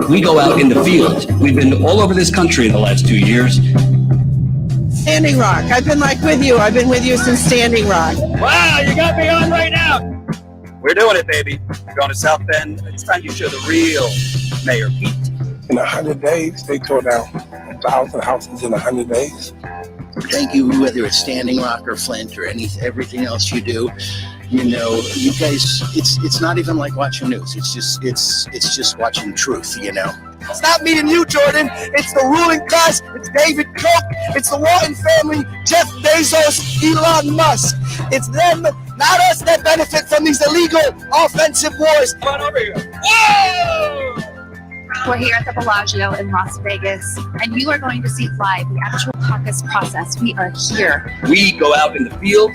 We go out in the field. We've been all over this country in the last 2 years. Standing Rock. I've been with you. I've been with you since Standing Rock. Wow, you got me on right now. We're doing it, baby. We're going to South Bend. It's time you show the real Mayor Pete. In 100 days, they tore down 1,000 houses in 100 days. Thank you, whether it's Standing Rock or Flint or everything else you do. You know, you guys, it's not even like watching news. It's just watching truth, you know. It's not me and you, Jordan. It's the ruling class. It's David Koch. It's the Walton family, Jeff Bezos, Elon Musk. It's them, not us, that benefit from these illegal offensive wars. Come on over here. Whoa! We're here at the Bellagio in Las Vegas, and you are going to see live the actual caucus process. We are here. We go out in the field,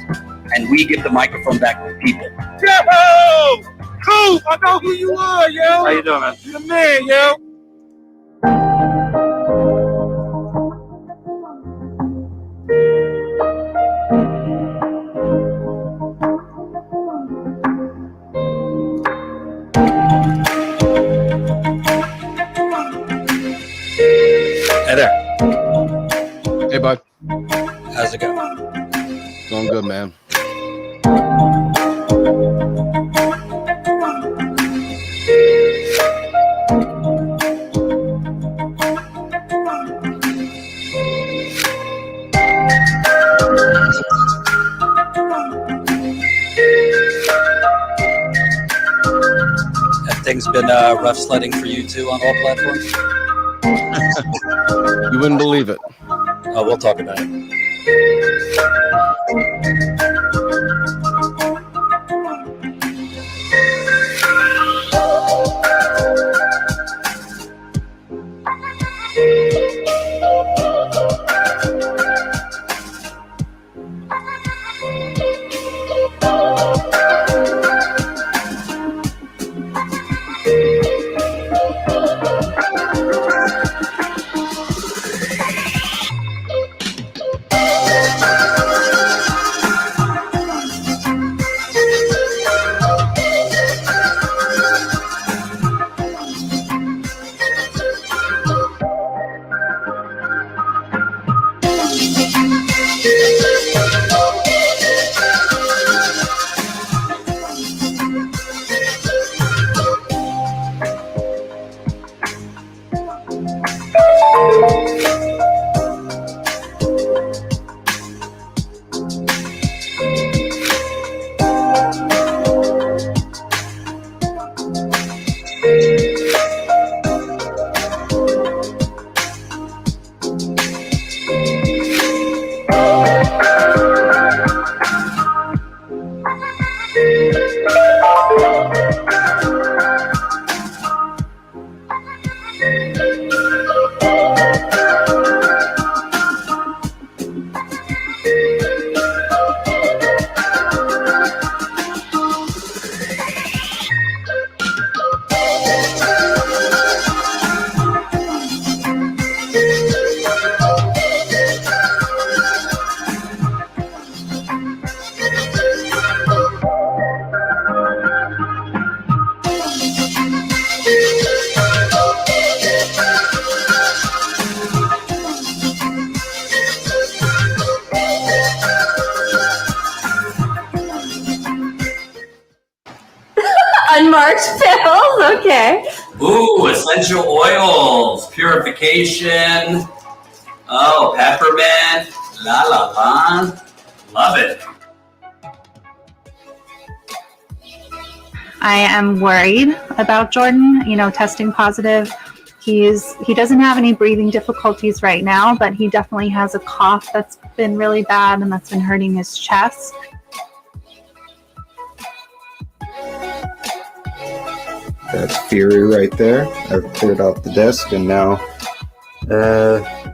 and we give the microphone back to people. Yo! Cool! I know who you are, yo! How you doing, man? You're the man, yo! Hey there. Hey, bud. How's it going? Going good, man. Have things been rough sledding for you too on all platforms? You wouldn't believe it. Oh, we'll talk about it. Unmarked pills, okay. Ooh, essential oils, purification. Oh, peppermint, la la la. Love it. I am worried about Jordan, testing positive. He doesn't have any breathing difficulties right now, but he definitely has a cough that's been really bad and that's been hurting his chest. That's Fury right there. I've cleared out the desk and now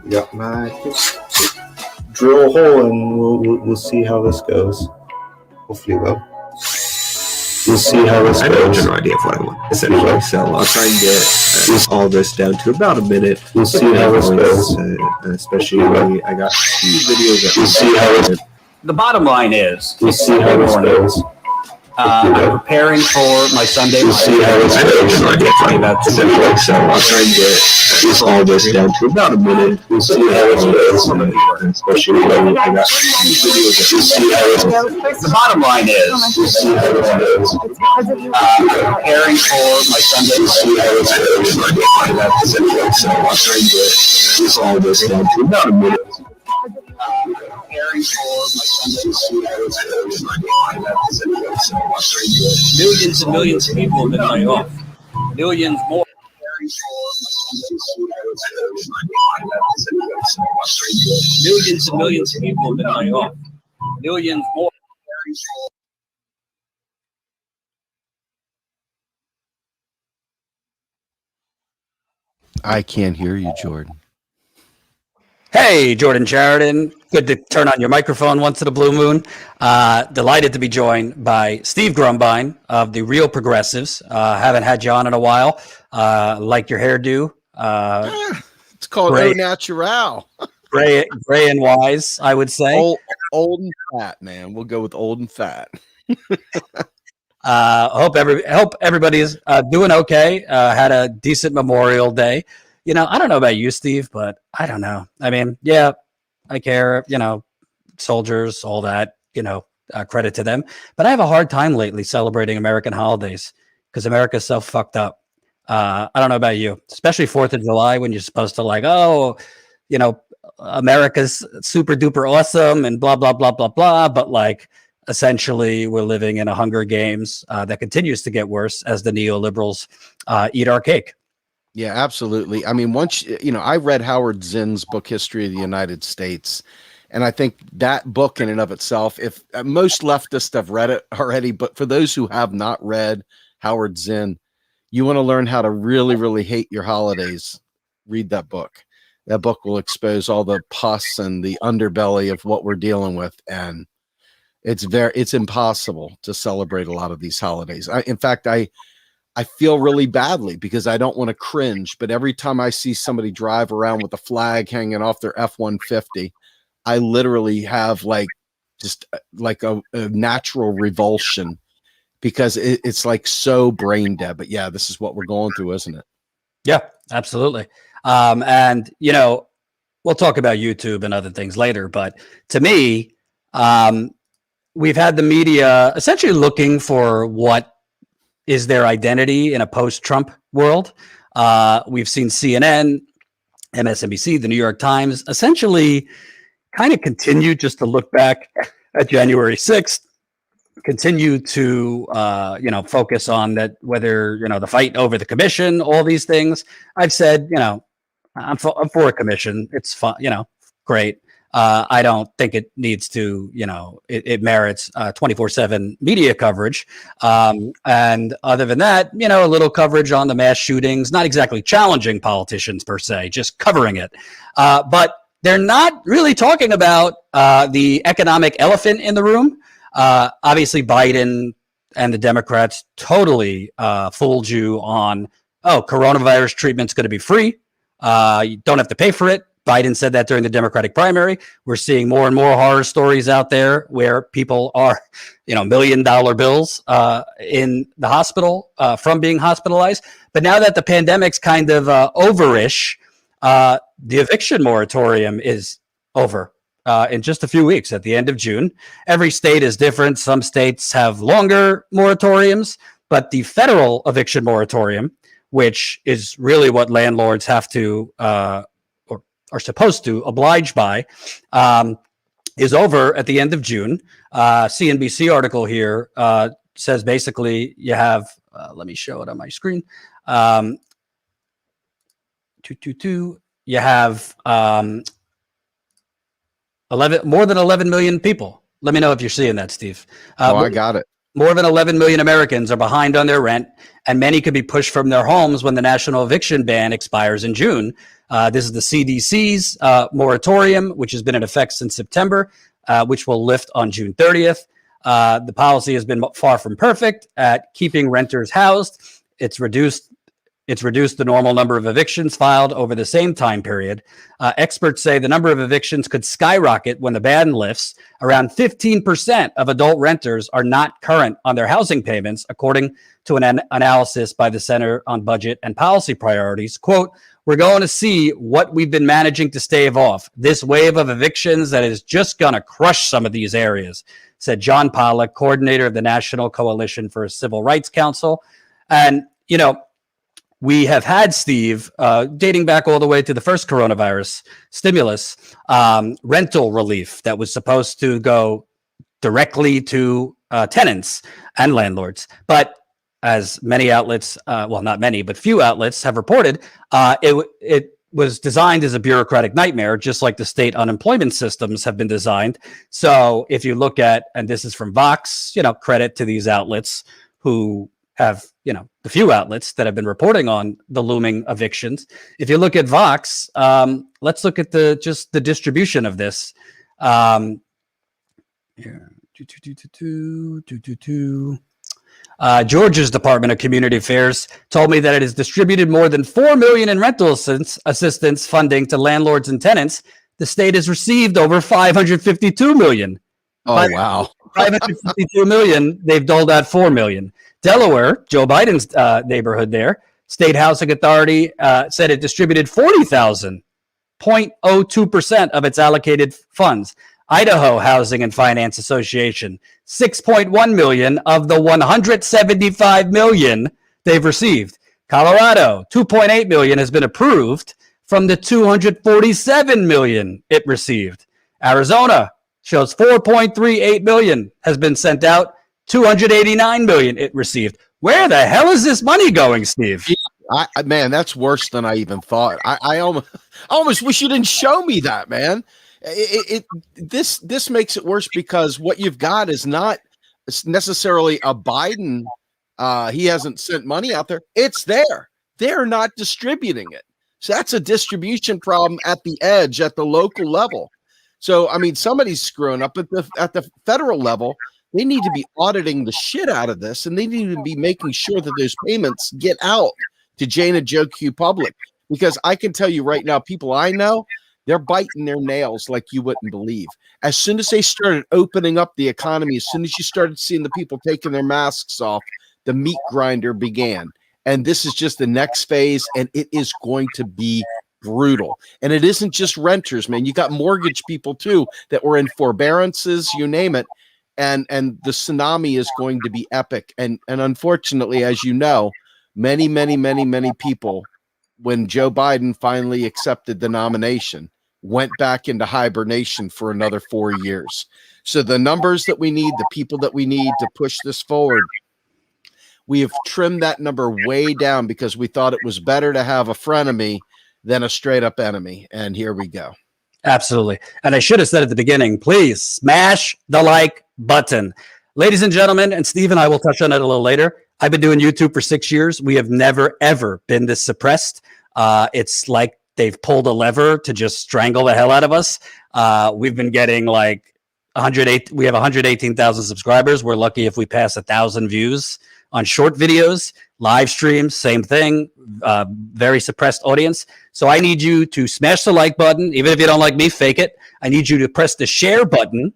got my drill a hole and we'll see how this goes. Hopefully well. We'll see how this goes. I have no general idea of what I want, essentially. So I'll try and get all this down to about a minute. We'll see how this goes. Especially I got 2 videos that we'll see how it. The bottom line is, We'll see how this goes. Preparing for my Sunday. We'll see how it's going. About 2 minutes. So I'll try and get all this down to about a minute. We'll see how it goes. Especially when I got videos. We'll see how it goes. The bottom line is, We'll see how it goes. preparing for my Sunday. We'll see how it goes. About 2 minutes. So I'll try and get all this down to about a minute. Preparing for my Sunday. Millions and millions of people have been laid off. Millions more. Millions and millions of people have been laid off. Millions more. I can't hear you, Jordan. Hey, Jordan Sheridan. Good to turn on your microphone once in a blue moon. Delighted to be joined by Steve Grumbine of the Real Progressives. Haven't had you on in a while. Like your hairdo. It's called Gray. Au Natural. Gray and wise, I would say. Old and fat, man. We'll go with old and fat. Hope everybody's doing okay. Had a decent Memorial Day. You know, I don't know about you, Steve, but I don't know. I mean, yeah, I care, you know, soldiers, all that, you know, credit to them. But I have a hard time lately celebrating American holidays because America's so fucked up. I don't know about you, especially 4th of July when you're supposed to like, oh, you know, America's super duper awesome and blah, blah, blah, blah, blah. But like, essentially, we're living in a Hunger Games that continues to get worse as the neoliberals eat our cake. Yeah, absolutely. I mean, once, you know, I read Howard Zinn's book, History of the United States, and I think that book in and of itself, if most leftists have read it already, but for those who have not read Howard Zinn, you want to learn how to really, really hate your holidays, read that book. That book will expose all the pus and the underbelly of what we're dealing with. And it's impossible to celebrate a lot of these holidays. In fact, I feel really badly because I don't want to cringe, but every time I see somebody drive around with a flag hanging off their F-150, I literally have like just like a natural revulsion because it's like so brain dead. But yeah, this is what we're going through, isn't it? Yeah, absolutely. And, you know, we'll talk about YouTube and other things later. But to me, we've had the media essentially looking for what is their identity in a post-Trump world. We've seen CNN, MSNBC, the New York Times, essentially kind of continue just to look back at January 6th, continue to, you know, focus on that, whether, you know, the fight over the commission, all these things. I've said, you know, I'm for a commission. It's fun, you know, great. I don't think it needs to, you know, it merits 24/7 media coverage. And other than that, you know, a little coverage on the mass shootings, not exactly challenging politicians per se, just covering it. But they're not really talking about the economic elephant in the room. Obviously, Biden and the Democrats totally fooled you on, oh, coronavirus treatment's going to be free. You don't have to pay for it. Biden said that during the Democratic primary. We're seeing more and more horror stories out there where people are, you know, $1 million bills in the hospital from being hospitalized. But now that the pandemic's kind of over-ish, the eviction moratorium is over in just a few weeks at the end of June. Every state is different. Some states have longer moratoriums, but the federal eviction moratorium, which is really what landlords have to are supposed to oblige by, is over at the end of June. CNBC article here says basically you have, let me show it on my screen. You have more than 11 million people. Let me know if you're seeing that, Steve. I got it. More than 11 million Americans are behind on their rent, and many could be pushed from their homes when the national eviction ban expires in June. This is the CDC's moratorium, which has been in effect since September, which will lift on June 30th. The policy has been far from perfect at keeping renters housed. It's reduced It's reduced the normal number of evictions filed over the same time period. Experts say the number of evictions could skyrocket when the ban lifts. Around 15% of adult renters are not current on their housing payments, according to an analysis by the Center on Budget and Policy Priorities. Quote, we're going to see what we've been managing to stave off. This wave of evictions that is just going to crush some of these areas, said John Pollack, coordinator of the National Coalition for a Civil Rights Council. And, you know, we have had, Steve, dating back all the way to the first coronavirus stimulus, rental relief that was supposed to go directly to tenants and landlords. But as many outlets, well, not many, but few outlets have reported, it was designed as a bureaucratic nightmare, just like the state unemployment systems have been designed. So if you look at, and this is from Vox, you know, credit to these outlets who have, you know, the few outlets that have been reporting on the looming evictions. If you look at Vox, let's look at just the distribution of this. Georgia's Department of Community Affairs told me that it has distributed more than $4 million in rental assistance funding to landlords and tenants. The state has received over $552 million. Oh, wow. $552 million. They've doled out $4 million. Delaware, Joe Biden's neighborhood there, State Housing Authority said it distributed 40,000, 0.02% of its allocated funds. Idaho Housing and Finance Association, 6.1 million of the 175 million they've received. Colorado, 2.8 million has been approved from the 247 million it received. Arizona shows 4.38 million has been sent out, 289 million it received. Where the hell is this money going, Steve? Man, that's worse than I even thought. I almost wish you didn't show me that, man. This makes it worse because what you've got is not necessarily a Biden. He hasn't sent money out there. It's there. They're not distributing it. So that's a distribution problem at the edge, at the local level. So, I mean, somebody's screwing up at the federal level. They need to be auditing the shit out of this, and they need to be making sure that those payments get out to Jane and Joe Q Public. Because I can tell you right now, people I know, they're biting their nails like you wouldn't believe. As soon as they started opening up the economy, as soon as you started seeing the people taking their masks off, the meat grinder began. And this is just the next phase, and it is going to be brutal. And it isn't just renters, man. You got mortgage people too that were in forbearances, you name it. And the tsunami is going to be epic. And unfortunately, as you know, many people, when Joe Biden finally accepted the nomination, went back into hibernation for another 4 years. So the numbers that we need, the people that we need to push this forward, we have trimmed that number way down because we thought it was better to have a frenemy than a straight up enemy. And here we go. Absolutely. And I should have said at the beginning, please smash the like button. Ladies and gentlemen, and Steve and I will touch on it a little later. I've been doing YouTube for 6 years. We have never, ever been this suppressed. It's like they've pulled a lever to just strangle the hell out of us. We've been getting like 108. We have 118,000 subscribers. We're lucky if we pass 1,000 views on short videos, live streams, same thing. Very suppressed audience. So I need you to smash the like button. Even if you don't like me, fake it. I need you to press the share button.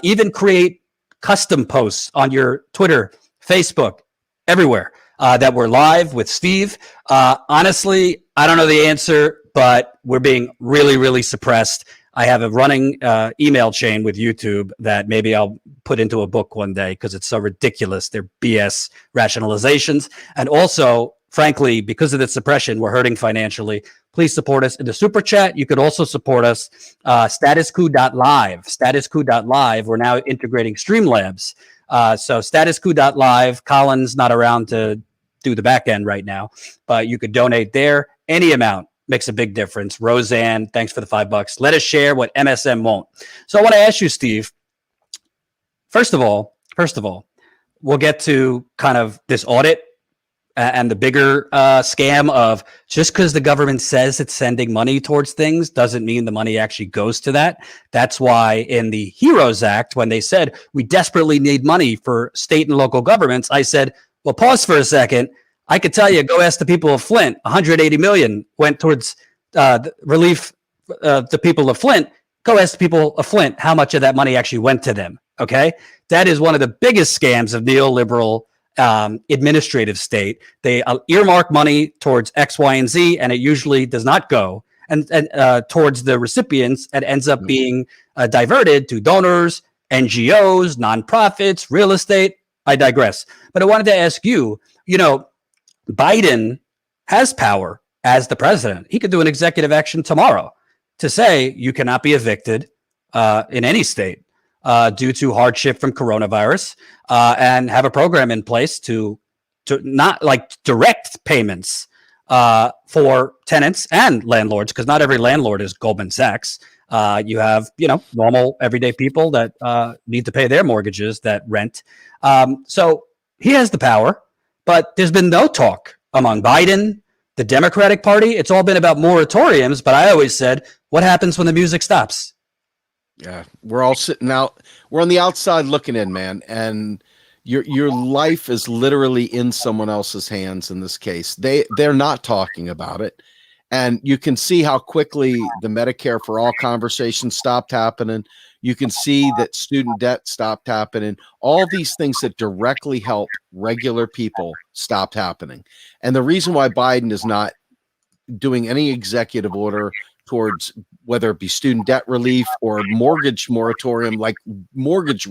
Even create custom posts on your Twitter, Facebook, everywhere that we're live with Steve. Honestly, I don't know the answer, but we're being really, really suppressed. I have a running email chain with YouTube that maybe I'll put into a book one day because it's so ridiculous. They're BS rationalizations. And also, frankly, because of the suppression, we're hurting financially. Please support us in the super chat. You could also support us statuscoup.live. Statuscoup.live. We're now integrating Streamlabs. So statuscoup.live. Colin's not around to do the back end right now, but you could donate there. Any amount makes a big difference. Roseanne, thanks for the $5. Let us share what MSM won't. So I want to ask you, Steve, first of all, we'll get to kind of this audit and the bigger scam of just because the government says it's sending money towards things doesn't mean the money actually goes to that. That's why in the HEROES Act, when they said we desperately need money for state and local governments, I said, well, pause for a second. I could tell you, go ask the people of Flint. 180 million went towards relief the people of Flint. Go ask the people of Flint how much of that money actually went to them. Okay, that is one of the biggest scams of neoliberal administrative state. They earmark money towards X, Y, and Z, and it usually does not go and towards the recipients. It ends up being diverted to donors, NGOs, nonprofits, real estate. I digress. But I wanted to ask you, Biden has power as the president. He could do an executive action tomorrow to say you cannot be evicted in any state due to hardship from coronavirus, and have a program in place to not like direct payments for tenants and landlords, because not every landlord is Goldman Sachs. You have, normal everyday people that need to pay their mortgages that rent. So he has the power, but there's been no talk among Biden, the Democratic Party. It's all been about moratoriums, but I always said, what happens when the music stops? Yeah, we're all sitting out. We're on the outside looking in, man. And your life is literally in someone else's hands in this case. They're not talking about it. And you can see how quickly the Medicare for All conversation stopped happening. You can see that student debt stopped happening. All these things that directly help regular people stopped happening. And the reason why Biden is not doing any executive order towards whether it be student debt relief or mortgage moratorium, like mortgage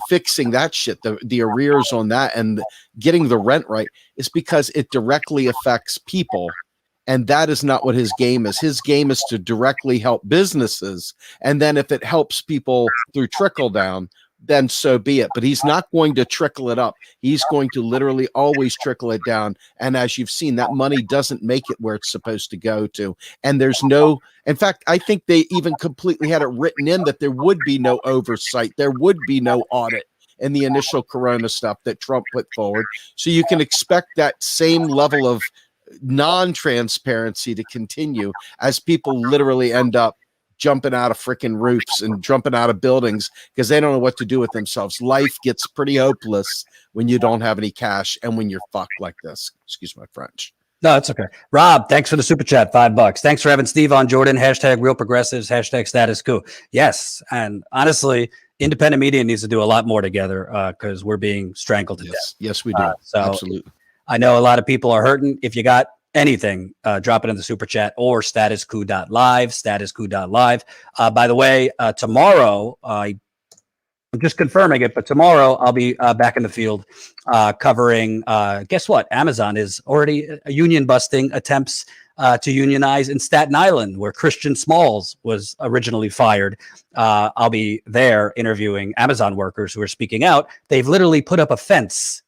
fixing that shit, the arrears on that and getting the rent right, is because it directly affects people. And that is not what his game is. His game is to directly help businesses. And then if it helps people through trickle down, then so be it. But he's not going to trickle it up. He's going to literally always trickle it down. And as you've seen, that money doesn't make it where it's supposed to go to. And there's no, in fact, I think they even completely had it written in that there would be no oversight. There would be no audit in the initial Corona stuff that Trump put forward. So you can expect that same level of non-transparency to continue as people literally end up jumping out of freaking roofs and jumping out of buildings because they don't know what to do with themselves. Life gets pretty hopeless when you don't have any cash and when you're fucked like this. Excuse my French. No, it's okay. Rob, thanks for the super chat, $5. Thanks for having Steve on, Jordan. Hashtag real progressives, hashtag status quo. Yes. And honestly, independent media needs to do a lot more together because we're being strangled to death. Yes, we do. So absolutely. I know a lot of people are hurting. If you got anything, drop it in the super chat or statusquo.live, statusquo.live. By the way, tomorrow, I'm just confirming it, but tomorrow I'll be back in the field covering, guess what? Amazon is already union busting attempts to unionize in Staten Island, where Christian Smalls was originally fired. I'll be there interviewing Amazon workers who are speaking out. They've literally put up a fence.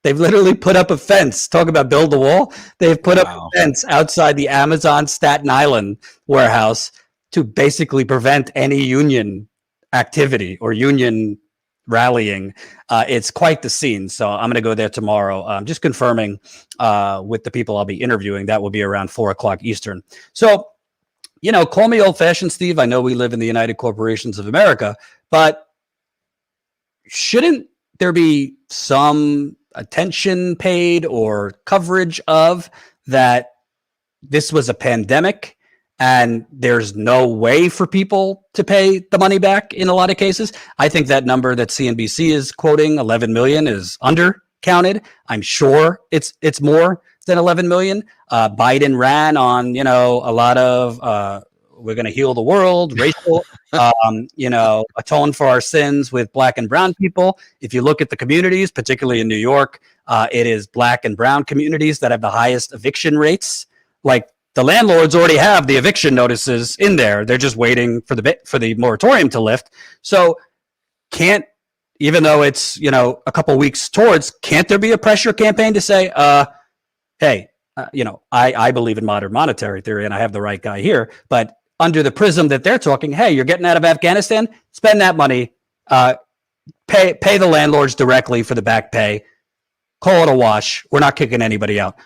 Talk about build the wall. They've put up a fence outside the Amazon Staten Island warehouse to basically prevent any union activity or union rallying. It's quite the scene. So I'm going to go there tomorrow. I'm just confirming with the people I'll be interviewing. That will be around 4:00 Eastern. So, call me old fashioned, Steve. I know we live in the United Corporations of America, but shouldn't there be some attention paid or coverage of that this was a pandemic and there's no way for people to pay the money back in a lot of cases? I think that number that CNBC is quoting, 11 million, is undercounted. I'm sure it's more than 11 million. Biden ran on, a lot of we're going to heal the world, racial, atone for our sins with Black and brown people. If you look at the communities, particularly in New York, it is Black and brown communities that have the highest eviction rates. Like, the landlords already have the eviction notices in there. They're just waiting for the moratorium to lift. So even though it's, a couple weeks towards, can't there be a pressure campaign to say, hey, I believe in modern monetary theory and I have the right guy here, but under the prism that they're talking, hey, you're getting out of Afghanistan, spend that money, pay the landlords directly for the back pay, call it a wash. We're not kicking anybody out.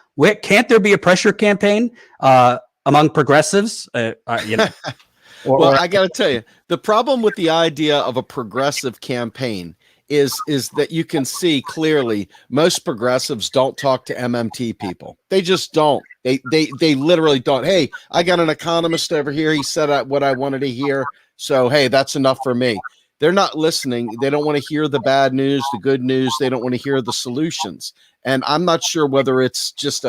Can't there be a pressure campaign among progressives? Well, I got to tell you, the problem with the idea of a progressive campaign is that you can see clearly most progressives don't talk to MMT people. They just don't. They literally don't. Hey, I got an economist over here. He said what I wanted to hear. So, hey, that's enough for me. They're not listening. They don't want to hear the bad news, the good news. They don't want to hear the solutions. And I'm not sure whether it's just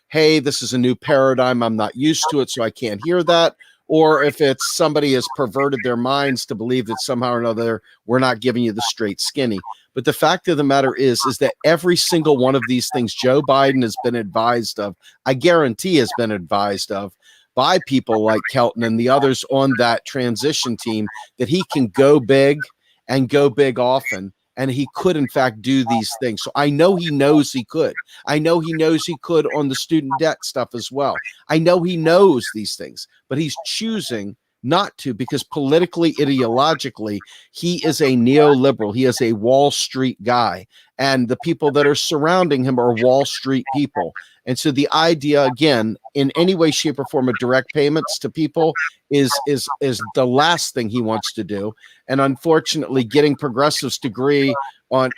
hey, this is a new paradigm. I'm not used to it, so I can't hear that. Or if it's somebody has perverted their minds to believe that somehow or another we're not giving you the straight skinny. But the fact of the matter is that every single one of these things Joe Biden has been advised of, I guarantee has been advised of by people like Kelton and the others on that transition team, that he can go big and go big often. And he could, in fact, do these things. So I know he knows he could. I know he knows he could on the student debt stuff as well. I know he knows these things, but he's choosing not to, because politically, ideologically, he is a neoliberal. He is a Wall Street guy. And the people that are surrounding him are Wall Street people. And so the idea, again, in any way, shape, or form of direct payments to people is the last thing he wants to do. And unfortunately, getting progressives to agree on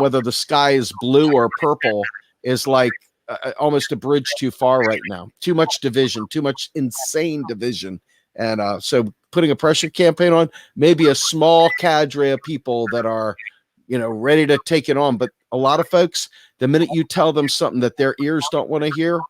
whether the sky is blue or purple is like almost a bridge too far right now. Too much division, too much insane division. And so putting a pressure campaign on maybe a small cadre of people that are, ready to take it on. But a lot of folks, the minute you tell them something that their ears don't want to hear,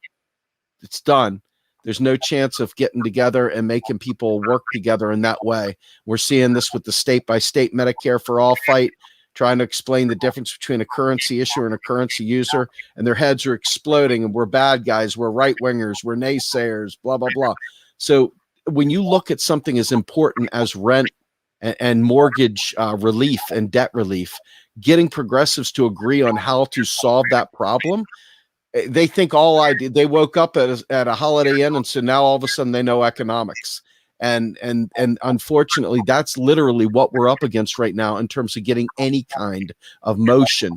it's done. There's no chance of getting together and making people work together in that way. We're seeing this with the state-by-state Medicare for All fight, trying to explain the difference between a currency issuer and a currency user, and their heads are exploding, and we're bad guys, we're right-wingers, we're naysayers, blah, blah, blah. So when you look at something as important as rent and mortgage relief and debt relief, getting progressives to agree on how to solve that problem, they think they woke up at a Holiday Inn, and so now all of a sudden they know economics. And unfortunately, that's literally what we're up against right now in terms of getting any kind of motion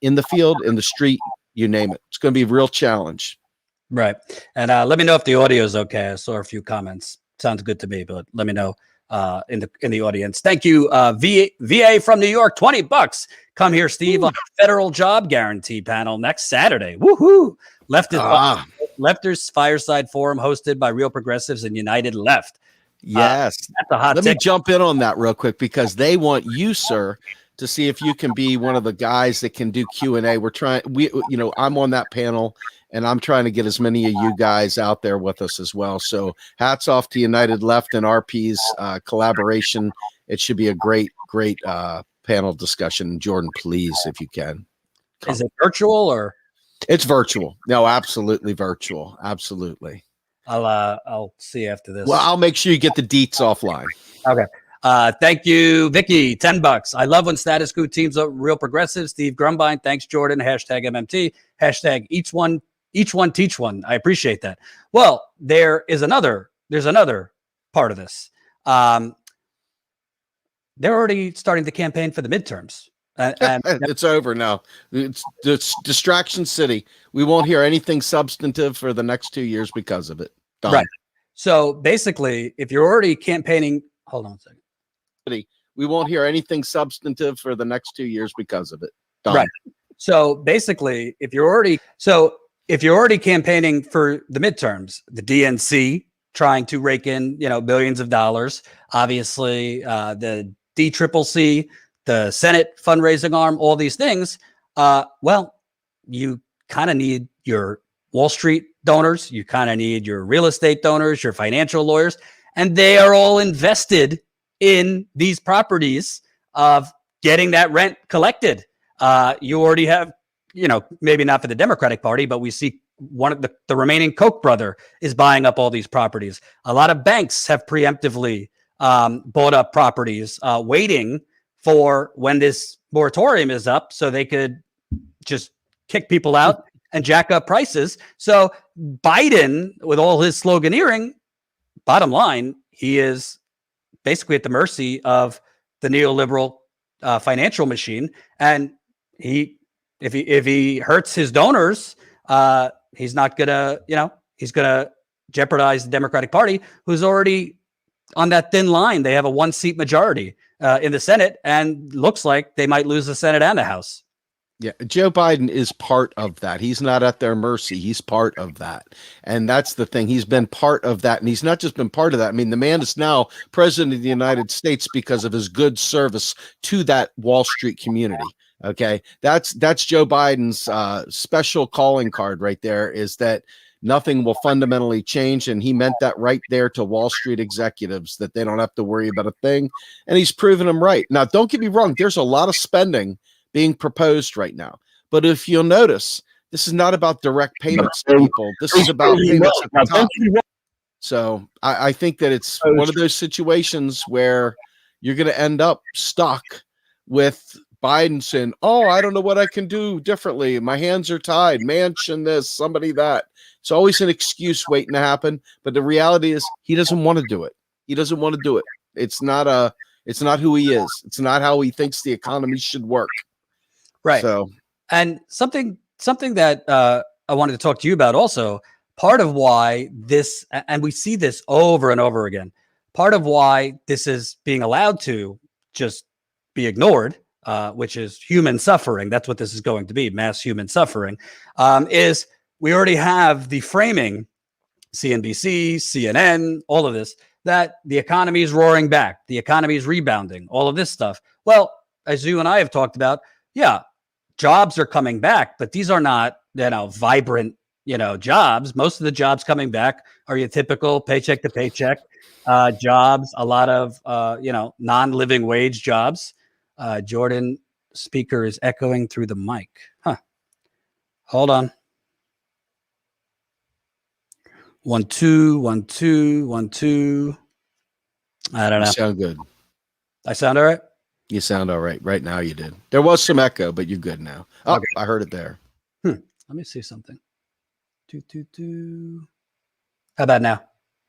in the field, in the street, you name it. It's going to be a real challenge. Right. And let me know if the audio is okay. I saw a few comments. Sounds good to me, but let me know in the audience. Thank you. VA from New York, $20. Come here, Steve, on the federal job guarantee panel next Saturday. Woohoo! Leftist Fireside Forum hosted by Real Progressives and United Left. Yes. That's a hot Let ticket. me jump in on that real quick, because they want you, sir, to see if you can be one of the guys that can do Q&A. I'm on that panel, and I'm trying to get as many of you guys out there with us as well. So hats off to United Left and RP's collaboration. It should be a great panel discussion. Jordan, please, if you can. Is it virtual or? It's virtual. No, absolutely virtual. Absolutely. I'll see after this. Well, I'll make sure you get the deets offline. Okay. Thank you, Vicky. $10. I love when status quo teams up Real Progressives. Steve Grumbine. Thanks, Jordan. Hashtag MMT. Hashtag each one teach one. I appreciate that. Well, there's another part of this. They're already starting the campaign for the midterms. And it's over now. It's distraction city. We won't hear anything substantive for the next 2 years because of it. Done. Right. So basically, if you're already campaigning, hold on a second. We won't hear anything substantive for the next 2 years because of it. Done. Right. So basically, if you're already campaigning for the midterms, the DNC trying to rake in, billions of dollars, obviously, the DCCC, the Senate fundraising arm, all these things. Well, you kind of need your Wall Street donors. You kind of need your real estate donors, your financial lawyers, and they are all invested in these properties of getting that rent collected. You already have, maybe not for the Democratic Party, but we see one of the remaining Koch brother is buying up all these properties. A lot of banks have preemptively bought up properties, waiting for when this moratorium is up so they could just kick people out and jack up prices. So Biden, with all his sloganeering, bottom line, he is basically at the mercy of the neoliberal financial machine. And if he hurts his donors, he's not gonna, he's gonna jeopardize the Democratic Party, who's already on that thin line. They have a 1-seat majority. in the Senate, and looks like they might lose the Senate and the House. Yeah, Joe Biden is part of that. He's not at their mercy. He's part of that. And that's the thing. He's been part of that. And he's not just been part of that. I mean, the man is now president of the United States because of his good service to that Wall Street community. Okay. That's Joe Biden's special calling card right there, is that nothing will fundamentally change. And he meant that right there to Wall Street executives, that they don't have to worry about a thing. And he's proven them right. Now, don't get me wrong. There's a lot of spending being proposed right now. But if you'll notice, this is not about direct payments to people. This is about payments at the top. So I think that it's one of those situations where you're going to end up stuck with Biden saying, oh, I don't know what I can do differently. My hands are tied. Mansion this, somebody that. It's always an excuse waiting to happen. But the reality is he doesn't want to do it. He doesn't want to do it. It's not who he is. It's not how he thinks the economy should work. Right. So, and something that I wanted to talk to you about also, part of why this, and we see this over and over again, part of why this is being allowed to just be ignored, which is human suffering. That's what this is going to be, mass human suffering, is we already have the framing, CNBC, CNN, all of this, that the economy is roaring back, the economy is rebounding, all of this stuff. Well, as you and I have talked about, yeah, jobs are coming back, but these are not, vibrant, jobs. Most of the jobs coming back are your typical paycheck to paycheck jobs, a lot of, non-living wage jobs. Jordan, speaker is echoing through the mic. Huh. Hold on. 1 2 1 2 1 2. I don't know. you sound good. I sound all right? You sound all right. Right now you did. There was some echo, but you're good now. Oh, okay. I heard it there. Let me see something. 2 2 2. How about now?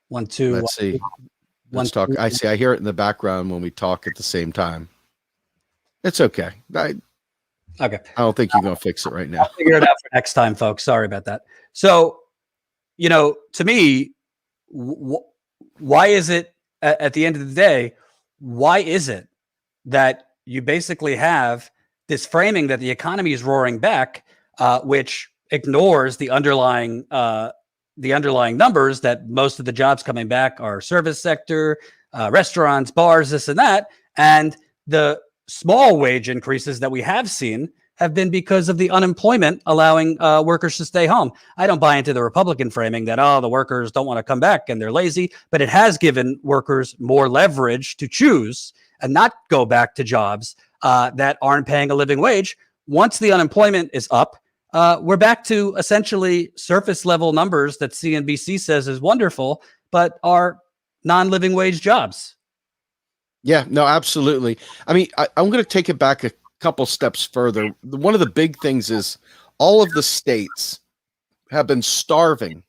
1 2. Let's see. Let's talk. I see. I hear it in the background when we talk at the same time. It's okay. Okay. I don't think you're going to fix it right now. I'll figure it out for next time, folks. Sorry about that. So, to me, why is it at the end of the day, why is it that you basically have this framing that the economy is roaring back, which ignores the underlying numbers, that most of the jobs coming back are service sector, restaurants, bars, this and that, and the small wage increases that we have seen have been because of the unemployment allowing workers to stay home. I don't buy into the Republican framing that, the workers don't want to come back and they're lazy, but it has given workers more leverage to choose and not go back to jobs that aren't paying a living wage. Once the unemployment is up, we're back to essentially surface level numbers that CNBC says is wonderful, but are non-living wage jobs. Yeah, no, absolutely. I mean, I'm going to take it back a couple steps further. One of the big things is all of the states have been starving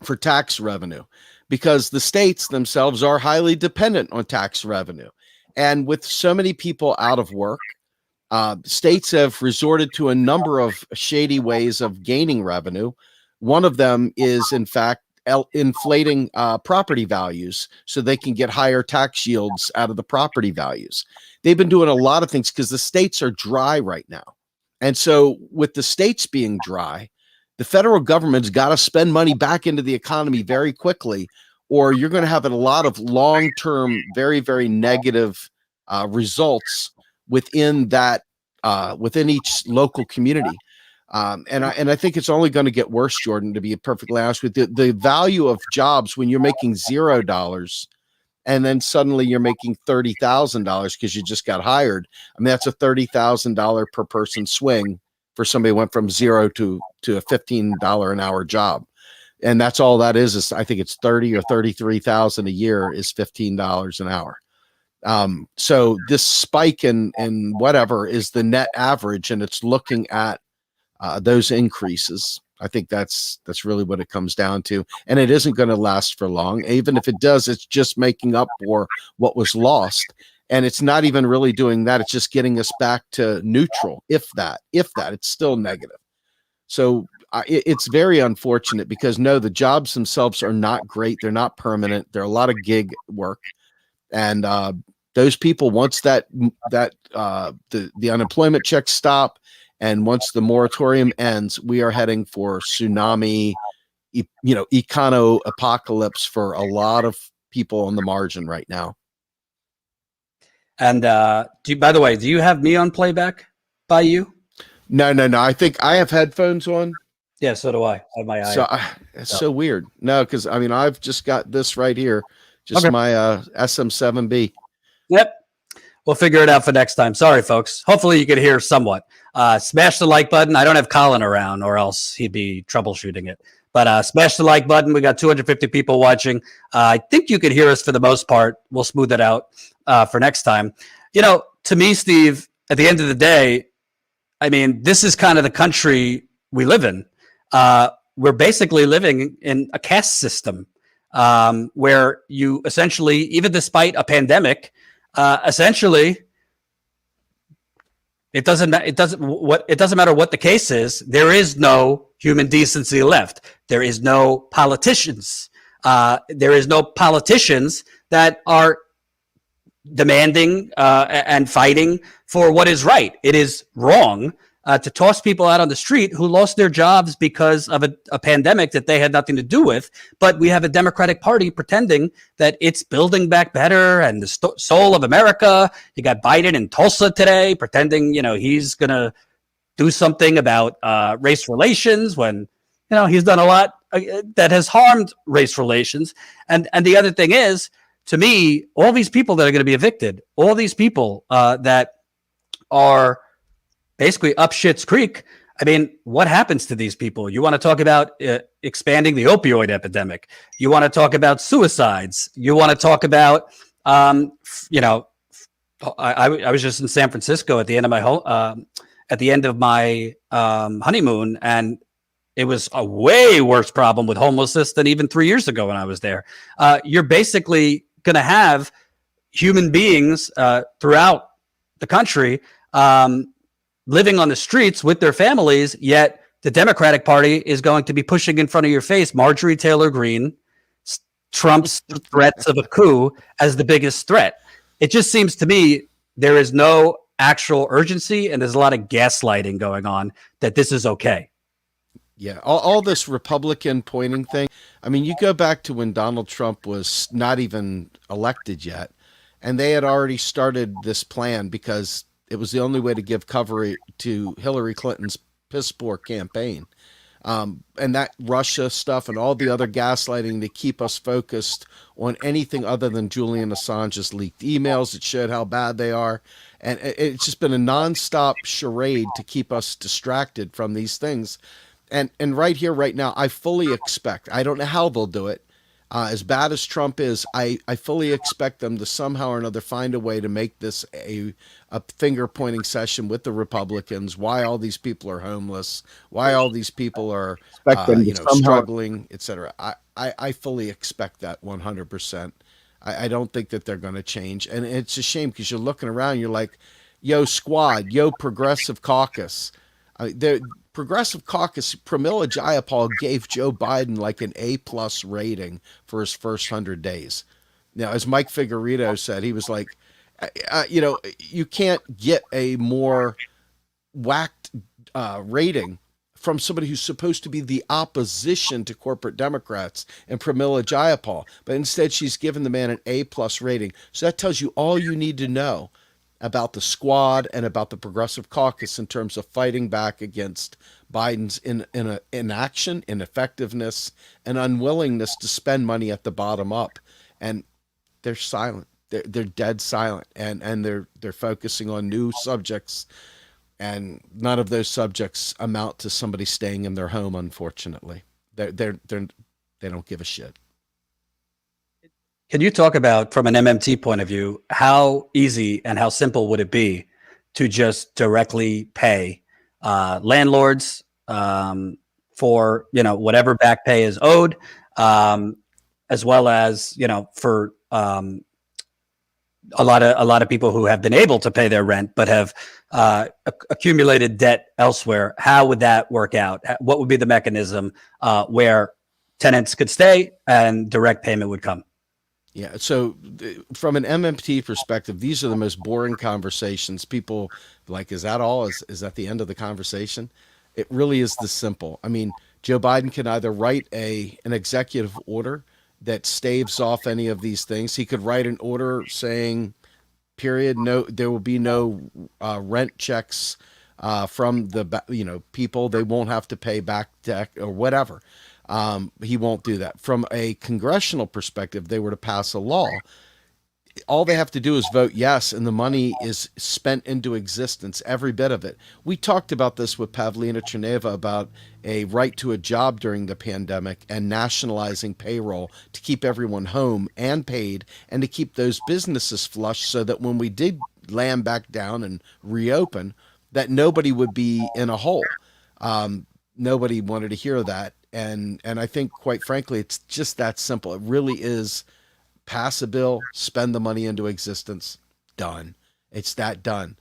for tax revenue because the states themselves are highly dependent on tax revenue. And with so many people out of work, states have resorted to a number of shady ways of gaining revenue. One of them is, in fact, inflating property values so they can get higher tax yields out of the property values. They've been doing a lot of things because the states are dry right now. And so with the states being dry, the federal government's got to spend money back into the economy very quickly, or you're going to have a lot of long-term, very, very negative results within that, within each local community. And I think it's only going to get worse, Jordan, to be perfectly honest with you. The value of jobs when you're making $0 and then suddenly you're making $30,000 because you just got hired. I mean, that's a $30,000 per person swing for somebody who went from zero to a $15 an hour job. And that's all that is I think it's 30 or 33,000 a year is $15 an hour. So this spike in whatever is the net average, and it's looking at those increases. I think that's really what it comes down to. And it isn't going to last for long. Even if it does, it's just making up for what was lost. And it's not even really doing that. It's just getting us back to neutral. If that, it's still negative. So it's very unfortunate because no, the jobs themselves are not great. They're not permanent. They're a lot of gig work. And those people, once the unemployment checks stop, and once the moratorium ends, we are heading for tsunami, econo apocalypse for a lot of people on the margin right now. And by the way, do you have me on playback by you? No. I think I have headphones on. Yeah, so do I. I have my eye. So it's so weird. No, because I mean, I've just got this right here, just my SM7B. Yep. We'll figure it out for next time. Sorry, folks. Hopefully you could hear somewhat. Smash the like button. I don't have Colin around, or else he'd be troubleshooting it. But smash the like button. We got 250 people watching. I think you could hear us for the most part. We'll smooth it out for next time. To me, Steve, at the end of the day, I mean, this is kind of the country we live in. We're basically living in a caste system where you essentially, even despite a pandemic, essentially, it doesn't matter what the case is. There is no human decency left. There is no politicians. There is no politicians that are demanding and fighting for what is right. It is wrong to toss people out on the street who lost their jobs because of a pandemic that they had nothing to do with. But we have a Democratic Party pretending that it's building back better and the soul of America. You got Biden in Tulsa today pretending, he's going to do something about race relations when, he's done a lot that has harmed race relations. And the other thing is, to me, all these people that are going to be evicted, all these people that are basically up Schitt's Creek. I mean, what happens to these people? You want to talk about expanding the opioid epidemic. You want to talk about suicides. You want to talk about, I was just in San Francisco at the end of my honeymoon, and it was a way worse problem with homelessness than even 3 years ago when I was there. You're basically going to have human beings throughout the country living on the streets with their families, yet the Democratic Party is going to be pushing in front of your face Marjorie Taylor Greene, Trump's threats of a coup as the biggest threat. It just seems to me there is no actual urgency, and there's a lot of gaslighting going on that this is okay. Yeah, all this Republican pointing thing. I mean, you go back to when Donald Trump was not even elected yet, and they had already started this plan because it was the only way to give cover to Hillary Clinton's piss poor campaign. And that Russia stuff and all the other gaslighting to keep us focused on anything other than Julian Assange's leaked emails that showed how bad they are. And it's just been a nonstop charade to keep us distracted from these things. And right here, right now, I fully expect, I don't know how they'll do it. As bad as Trump is, I fully expect them to somehow or another find a way to make this a finger-pointing session with the Republicans, why all these people are homeless, why all these people are struggling, etc. I fully expect that 100%. I don't think that they're going to change. And it's a shame because you're looking around, you're like, yo, squad, yo, Progressive Caucus. Progressive Caucus, Pramila Jayapal gave Joe Biden like an A+ rating for his first 100 days. Now, as Mike Figueredo said, he was like, you can't get a more whacked rating from somebody who's supposed to be the opposition to corporate Democrats and Pramila Jayapal. But instead, she's given the man an A+ rating. So that tells you all you need to know about the squad and about the Progressive Caucus in terms of fighting back against Biden's inaction, ineffectiveness, and unwillingness to spend money at the bottom up. And they're silent. They're dead silent, and they're focusing on new subjects, and none of those subjects amount to somebody staying in their home. Unfortunately, they don't give a shit. Can you talk about, from an MMT point of view, how easy and how simple would it be to just directly pay landlords for whatever back pay is owed, as well as for a lot of people who have been able to pay their rent but have accumulated debt elsewhere? How would that work out? What would be the mechanism where tenants could stay and direct payment would come? Yeah. So from an MMT perspective, these are the most boring conversations. People like, is that all? Is that the end of the conversation? It really is this simple. I mean, Joe Biden can either write an executive order that staves off any of these things. He could write an order saying, period, no, there will be no rent checks from the people. They won't have to pay back debt or whatever. He won't do that. From a congressional perspective, they were to pass a law. All they have to do is vote yes, and the money is spent into existence, every bit of it. We talked about this with Pavlina Trineva about a right to a job during the pandemic and nationalizing payroll to keep everyone home and paid and to keep those businesses flush so that when we did land back down and reopen, that nobody would be in a hole. Nobody wanted to hear that. And I think, quite frankly, it's just that simple. It really is. Pass a bill, spend the money into existence, done. It's that done.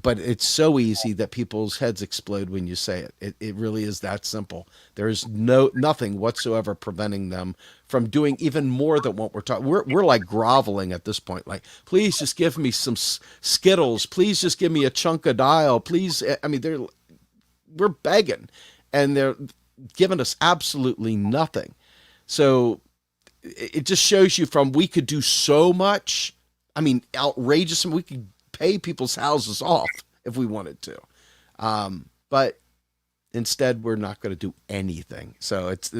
But it's so easy that people's heads explode when you say it. It really is that simple. There's nothing whatsoever preventing them from doing even more than what we're talking. We're like groveling at this point. Like, please just give me some Skittles. Please just give me a chunk of dial. Please. I mean, we're begging, and they're giving us absolutely nothing. So it just shows you from, we could do so much. I mean, outrageous. And we could pay people's houses off if we wanted to. But instead, we're not going to do anything. So it's,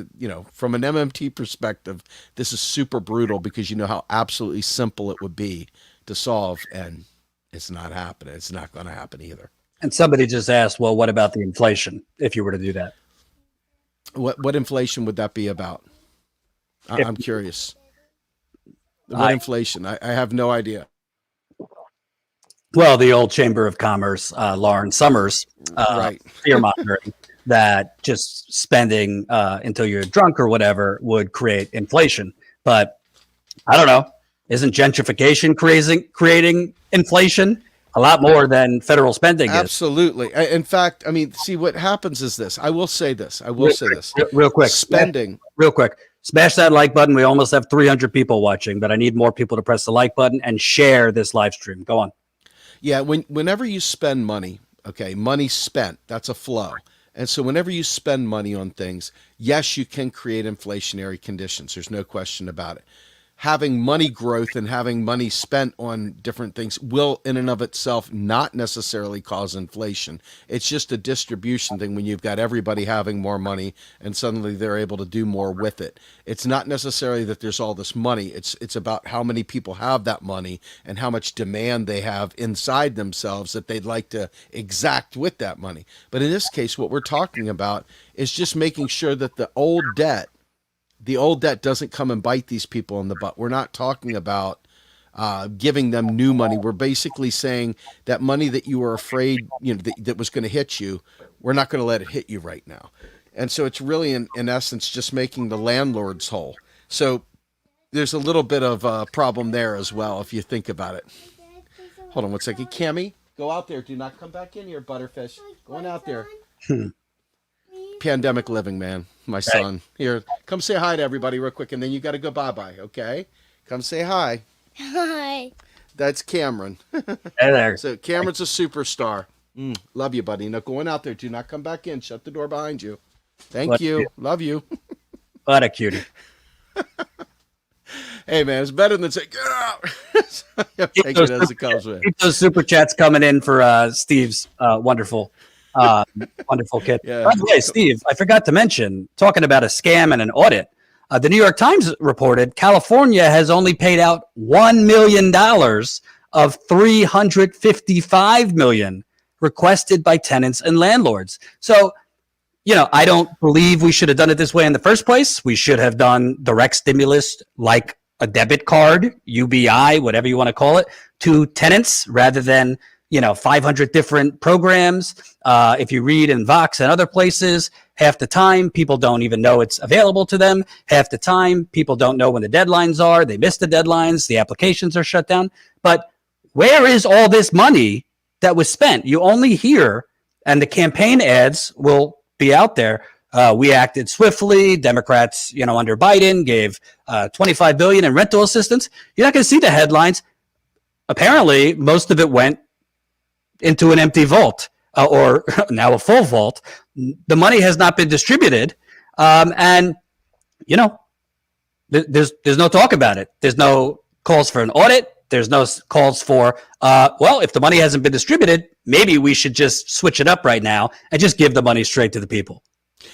from an MMT perspective, this is super brutal because you know how absolutely simple it would be to solve. And it's not happening. It's not going to happen either. And somebody just asked, well, what about the inflation if you were to do that? What inflation would that be about? I'm curious. What inflation? I have no idea. Well, the old Chamber of Commerce, Lauren Summers, right. fear mongering that just spending until you're drunk or whatever would create inflation. But I don't know. Isn't gentrification creating inflation? A lot more than federal spending is. Absolutely. In fact, I mean, see, what happens is this. I will say this. Real quick. Spending. Real quick. Smash that like button. We almost have 300 people watching, but I need more people to press the like button and share this live stream. Go on. Yeah. Whenever you spend money, okay, money spent, that's a flow. And so whenever you spend money on things, yes, you can create inflationary conditions. There's no question about it. Having money growth and having money spent on different things will in and of itself not necessarily cause inflation. It's just a distribution thing when you've got everybody having more money and suddenly they're able to do more with it. It's not necessarily that there's all this money. It's about how many people have that money and how much demand they have inside themselves that they'd like to exact with that money. But in this case, what we're talking about is just making sure that the old debt doesn't come and bite these people in the butt. We're not talking about giving them new money. We're basically saying that money that you were afraid, that was going to hit you, we're not going to let it hit you right now. And so it's really, in essence, just making the landlords whole. So there's a little bit of a problem there as well, if you think about it. Hold on one second. Cammie, go out there. Do not come back in here, Butterfish. Going out there. Pandemic living, man. My son. Here, come say hi to everybody real quick, and then you got to go bye-bye, okay? Come say hi. Hi. That's Cameron. Hey there. So Cameron's a superstar. Love you, buddy. Now going out there. Do not come back in. Shut the door behind you. Thank you. Love you. What a cutie. Hey, man, it's better than saying, get out. Take it as it comes with. Keep those super chats coming in for Steve's wonderful kid. Yeah. By the way, Steve, I forgot to mention, talking about a scam and an audit, the New York Times reported California has only paid out $1 million of $355 million requested by tenants and landlords. So, I don't believe we should have done it this way in the first place. We should have done direct stimulus like a debit card, UBI, whatever you want to call it, to tenants rather than 500 different programs. If you read in Vox and other places, half the time people don't even know it's available to them. Half the time people don't know when the deadlines are. They miss the deadlines. The applications are shut down. But where is all this money that was spent? You only hear, and the campaign ads will be out there, We acted swiftly. Democrats, under Biden, gave $25 billion in rental assistance. You're not going to see the headlines. Apparently, most of it went into an empty vault, or now a full vault. The money has not been distributed, and there's no talk about it. There's no calls for an audit. There's no calls for, if the money hasn't been distributed, maybe we should just switch it up right now and just give the money straight to the people.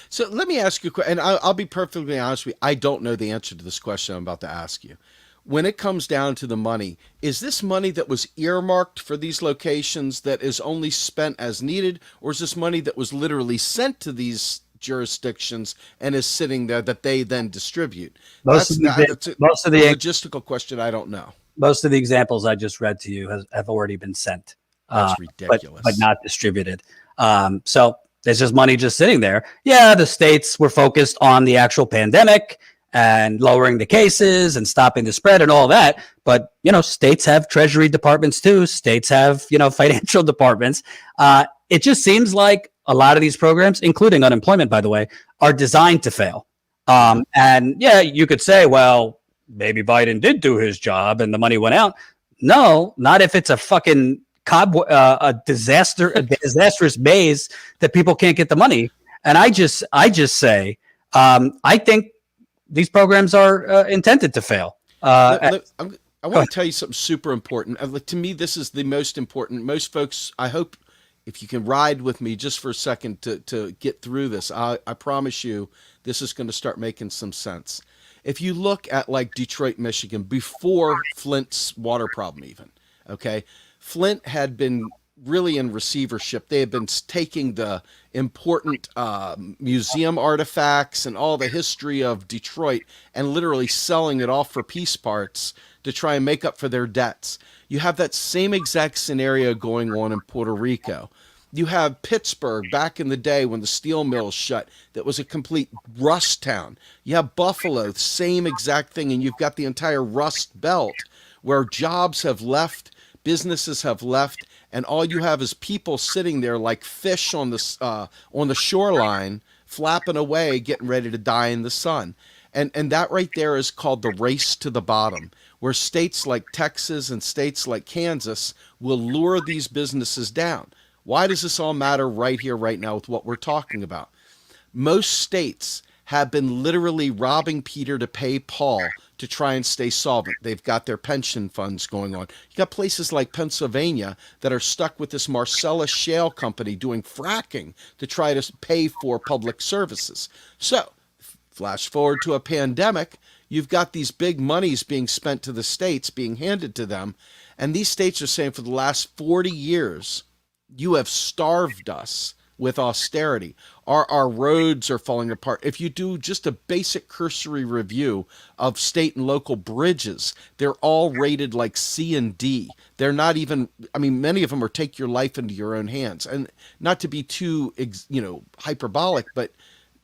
So let me ask you a question, and I'll be perfectly honest with you. I don't know the answer to this question I'm about to ask you. When it comes down to the money, is this money that was earmarked for these locations that is only spent as needed, or is this money that was literally sent to these jurisdictions and is sitting there that they then distribute? That's a logistical question I don't know. Most of the examples I just read to you have already been sent. That's ridiculous. But not distributed. So there's just money just sitting there. Yeah, the states were focused on the actual pandemic and lowering the cases and stopping the spread and all that. But, states have treasury departments too. States have, financial departments. It just seems like a lot of these programs, including unemployment, by the way, are designed to fail. And yeah, you could say, well, maybe Biden did do his job and the money went out. No, not if it's a fucking a disastrous maze that people can't get the money. And I just say, I think these programs are intended to fail. I want to tell you something super important. To me, this is the most important. Most folks, I hope, if you can ride with me just for a second to get through this, I promise you this is going to start making some sense. If you look at like Detroit, Michigan, before Flint's water problem even, okay, Flint had been really in receivership. They had been taking the important museum artifacts and all the history of Detroit and literally selling it off for piece parts to try and make up for their debts. You have that same exact scenario going on in Puerto Rico. You have Pittsburgh back in the day when the steel mills shut, that was a complete rust town. You have Buffalo, same exact thing, and you've got the entire Rust Belt where jobs have left, businesses have left, and all you have is people sitting there like fish on the shoreline, flapping away, getting ready to die in the sun. And that right there is called the race to the bottom, where states like Texas and states like Kansas will lure these businesses down. Why does this all matter right here, right now with what we're talking about? Most states have been literally robbing Peter to pay Paul to try and stay solvent. They've got their pension funds going on. You got places like Pennsylvania that are stuck with this Marcellus Shale company doing fracking to try to pay for public services. So, flash forward to a pandemic, you've got these big monies being spent to the states, being handed to them, and these states are saying for the last 40 years, you have starved us with austerity. Our roads are falling apart. If you do just a basic cursory review of state and local bridges, they're all rated like C and D. They're not even, many of them are take your life into your own hands. And not to be too, hyperbolic, but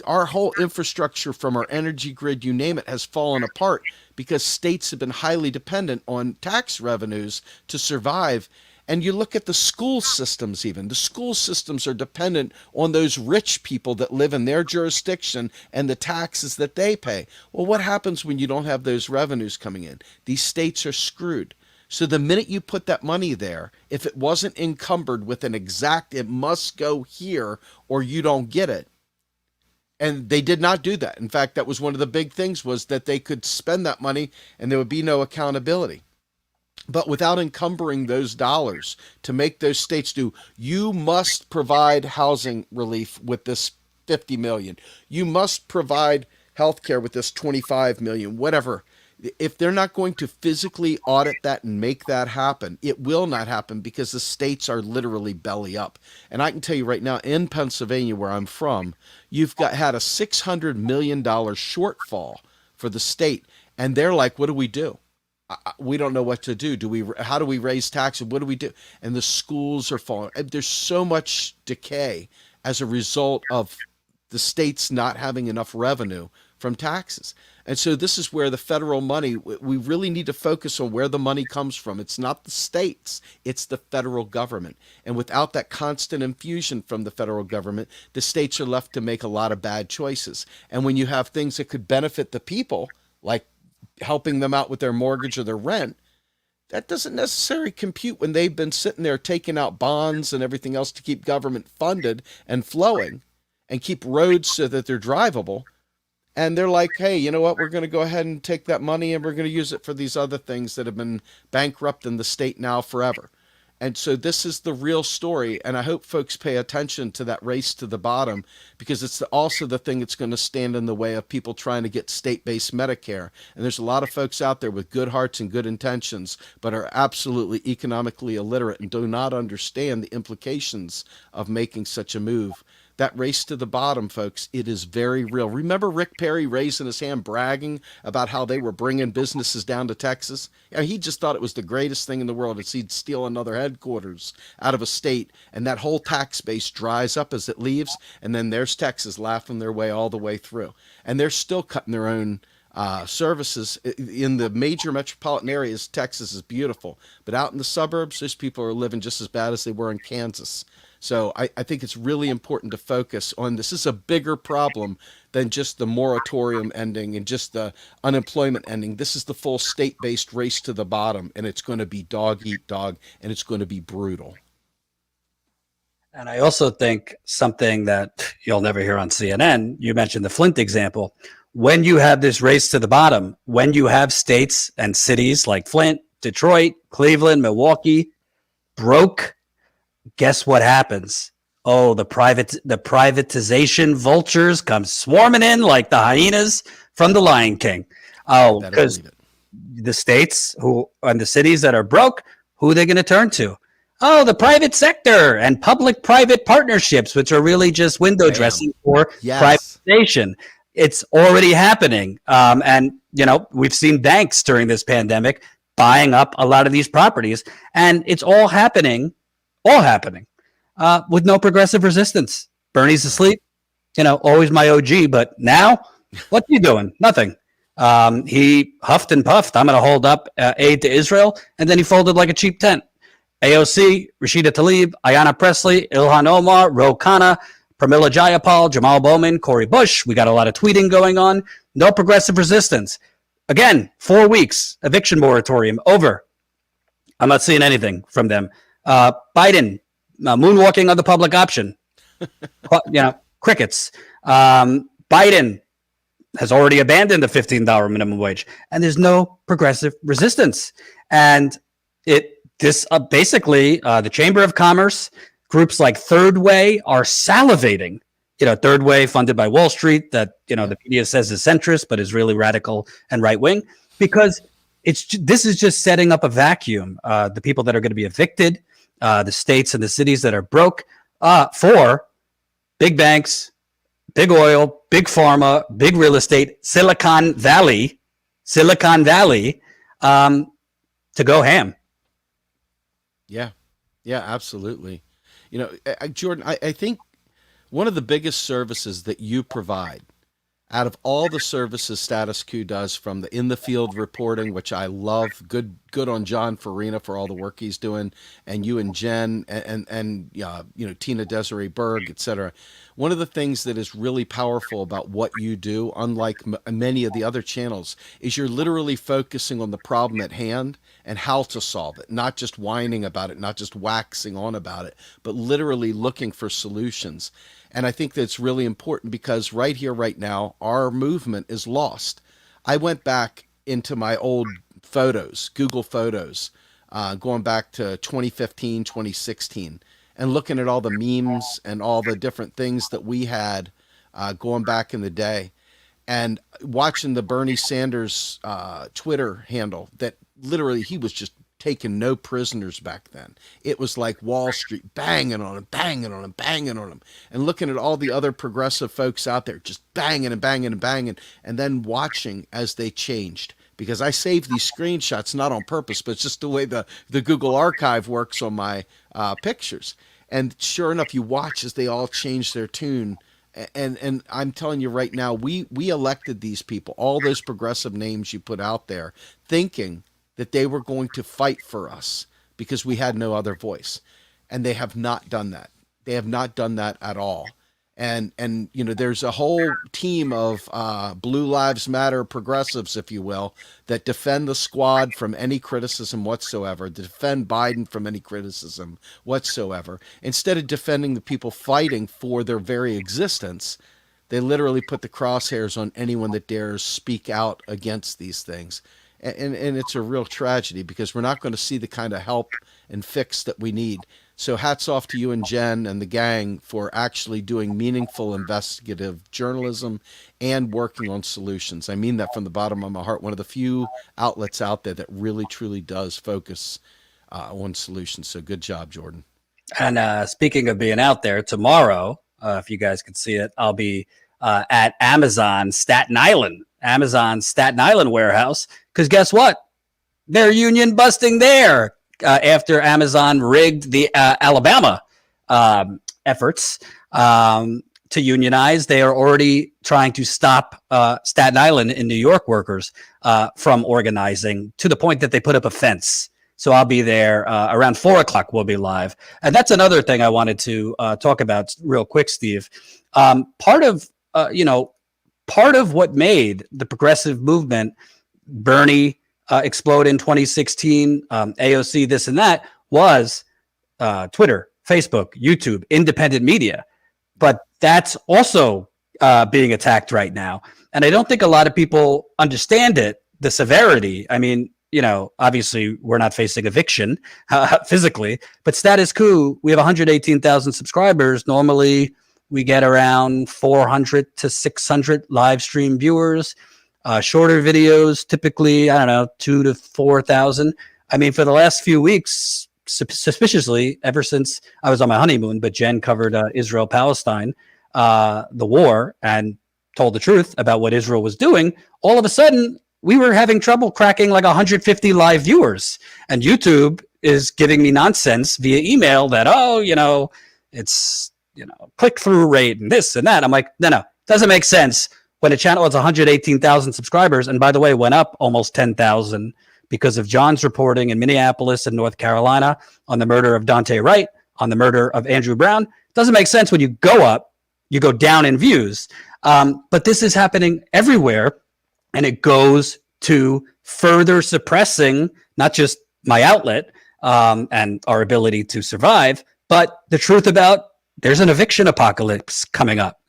our whole infrastructure from our energy grid, you name it, has fallen apart because states have been highly dependent on tax revenues to survive. And you look at the school systems even. The school systems are dependent on those rich people that live in their jurisdiction and the taxes that they pay. Well, what happens when you don't have those revenues coming in? These states are screwed. So the minute you put that money there, if it wasn't encumbered with an exact, it must go here or you don't get it. And they did not do that. In fact, that was one of the big things, was that they could spend that money and there would be no accountability. But without encumbering those dollars to make those states do, you must provide housing relief with this 50 million. You must provide healthcare with this 25 million, whatever. If they're not going to physically audit that and make that happen, it will not happen because the states are literally belly up. And I can tell you right now, in Pennsylvania, where I'm from, you've had a $600 million shortfall for the state. And they're like, what do we do? We don't know what to do. How do we raise taxes? What do we do? And the schools are falling. There's so much decay as a result of the states not having enough revenue from taxes. And so this is where the federal money, we really need to focus on where the money comes from. It's not the states, it's the federal government. And without that constant infusion from the federal government, the states are left to make a lot of bad choices. And when you have things that could benefit the people, like helping them out with their mortgage or their rent, that doesn't necessarily compute when they've been sitting there taking out bonds and everything else to keep government funded and flowing and keep roads so that they're drivable. And they're like, hey, you know what? We're going to go ahead and take that money and we're going to use it for these other things that have been bankrupting the state now forever. And so this is the real story. And I hope folks pay attention to that race to the bottom, because it's also the thing that's going to stand in the way of people trying to get state-based Medicare. And there's a lot of folks out there with good hearts and good intentions, but are absolutely economically illiterate and do not understand the implications of making such a move. That race to the bottom, folks, it is very real. Remember Rick Perry raising his hand bragging about how they were bringing businesses down to Texas? Yeah, he just thought it was the greatest thing in the world as he'd steal another headquarters out of a state, and that whole tax base dries up as it leaves, and then there's Texas laughing their way all the way through. And they're still cutting their own services. In the major metropolitan areas, Texas is beautiful, but out in the suburbs, those people are living just as bad as they were in Kansas. So I think it's really important to focus on this. Is a bigger problem than just the moratorium ending and just the unemployment ending. This is the full state-based race to the bottom, and it's going to be dog eat dog, and it's going to be brutal. And I also think something that you'll never hear on CNN, you mentioned the Flint example. When you have this race to the bottom, when you have states and cities like Flint, Detroit, Cleveland, Milwaukee broke, guess what happens? Oh, the privatization vultures come swarming in like the hyenas from the Lion King. Oh, because the states and the cities that are broke, who are they going to turn to? Oh, the private sector and public-private partnerships, which are really just window dressing for privatization. It's already happening. And, you know, we've seen banks during this pandemic buying up a lot of these properties, and it's all happening with no progressive resistance. Bernie's asleep, you know, always my OG, but now what's he doing? Nothing. He huffed and puffed. I'm going to hold up aid to Israel, and then he folded like a cheap tent. AOC, Rashida Tlaib, Ayanna Pressley, Ilhan Omar, Ro Khanna, Pramila Jayapal, Jamal Bowman, Cori Bush. We got a lot of tweeting going on. No progressive resistance. Again, 4 weeks, eviction moratorium over. I'm not seeing anything from them. Biden, moonwalking on the public option. Crickets. Biden has already abandoned the $15 minimum wage, and there's no progressive resistance. And basically, the Chamber of Commerce, groups like Third Way are salivating. You know, Third Way funded by Wall Street that, you know, the media says is centrist, but is really radical and right wing, because this is just setting up a vacuum. The people that are going to be evicted, the states and the cities that are broke, for big banks, big oil, big pharma, big real estate, Silicon Valley, to go ham. Yeah, absolutely. You know, Jordan, I think one of the biggest services that you provide out of all the services Status Quo does, from the in the field reporting, which I love, good on John Farina for all the work he's doing, and you and Jen and you know, Tina Desiree Berg, etc. One of the things that is really powerful about what you do, unlike many of the other channels, is you're literally focusing on the problem at hand and how to solve it, not just whining about it, not just waxing on about it, but literally looking for solutions. And I think that's really important, because right here, right now, our movement is lost. I went back into my old photos, Google Photos, going back to 2015, 2016, and looking at all the memes and all the different things that we had going back in the day, and watching the Bernie Sanders Twitter handle that literally he was just taking no prisoners back then. It was like Wall Street banging on him, and looking at all the other progressive folks out there just banging, and then watching as they changed. Because I saved these screenshots not on purpose, but it's just the way the Google archive works on my pictures. And sure enough, you watch as they all change their tune And I'm telling you right now, we elected these people, all those progressive names you put out there, thinking that they were going to fight for us because we had no other voice. And they have not done that. They have not done that at all. And there's a whole team of Blue Lives Matter progressives, if you will, that defend the squad from any criticism whatsoever, defend Biden from any criticism whatsoever. Instead of defending the people fighting for their very existence, they literally put the crosshairs on anyone that dares speak out against these things. And it's a real tragedy because we're not going to see the kind of help and fix that we need. So hats off to you and Jen and the gang for actually doing meaningful investigative journalism and working on solutions. I mean that from the bottom of my heart. One of the few outlets out there that really, truly does focus on solutions. So good job, Jordan. And speaking of being out there, tomorrow, if you guys can see it, I'll be at Amazon Staten Island warehouse. Because guess what? They're union busting there. After Amazon rigged the Alabama efforts to unionize, they are already trying to stop Staten Island in New York workers from organizing to the point that they put up a fence. So I'll be there around 4:00. We'll be live. And that's another thing I wanted to talk about real quick, Steve. Part of what made the progressive movement, Bernie, explode in 2016, AOC, this and that, was Twitter, Facebook, YouTube, independent media. But that's also being attacked right now. And I don't think a lot of people understand it, the severity. I mean, obviously we're not facing eviction physically, but status quo, we have 118,000 subscribers. Normally we get around 400 to 600 live stream viewers. Shorter videos, typically, 2,000 to 4,000. I mean, for the last few weeks, suspiciously, ever since I was on my honeymoon, but Jen covered Israel-Palestine, the war, and told the truth about what Israel was doing, all of a sudden, we were having trouble cracking like 150 live viewers. And YouTube is giving me nonsense via email that, it's, click-through rate and this and that. I'm like, no, doesn't make sense. When a channel has 118,000 subscribers, and by the way, went up almost 10,000 because of John's reporting in Minneapolis and North Carolina on the murder of Dante Wright, on the murder of Andrew Brown. Doesn't make sense when you go up, you go down in views. But this is happening everywhere, and it goes to further suppressing not just my outlet and our ability to survive, but the truth about there's an eviction apocalypse coming up.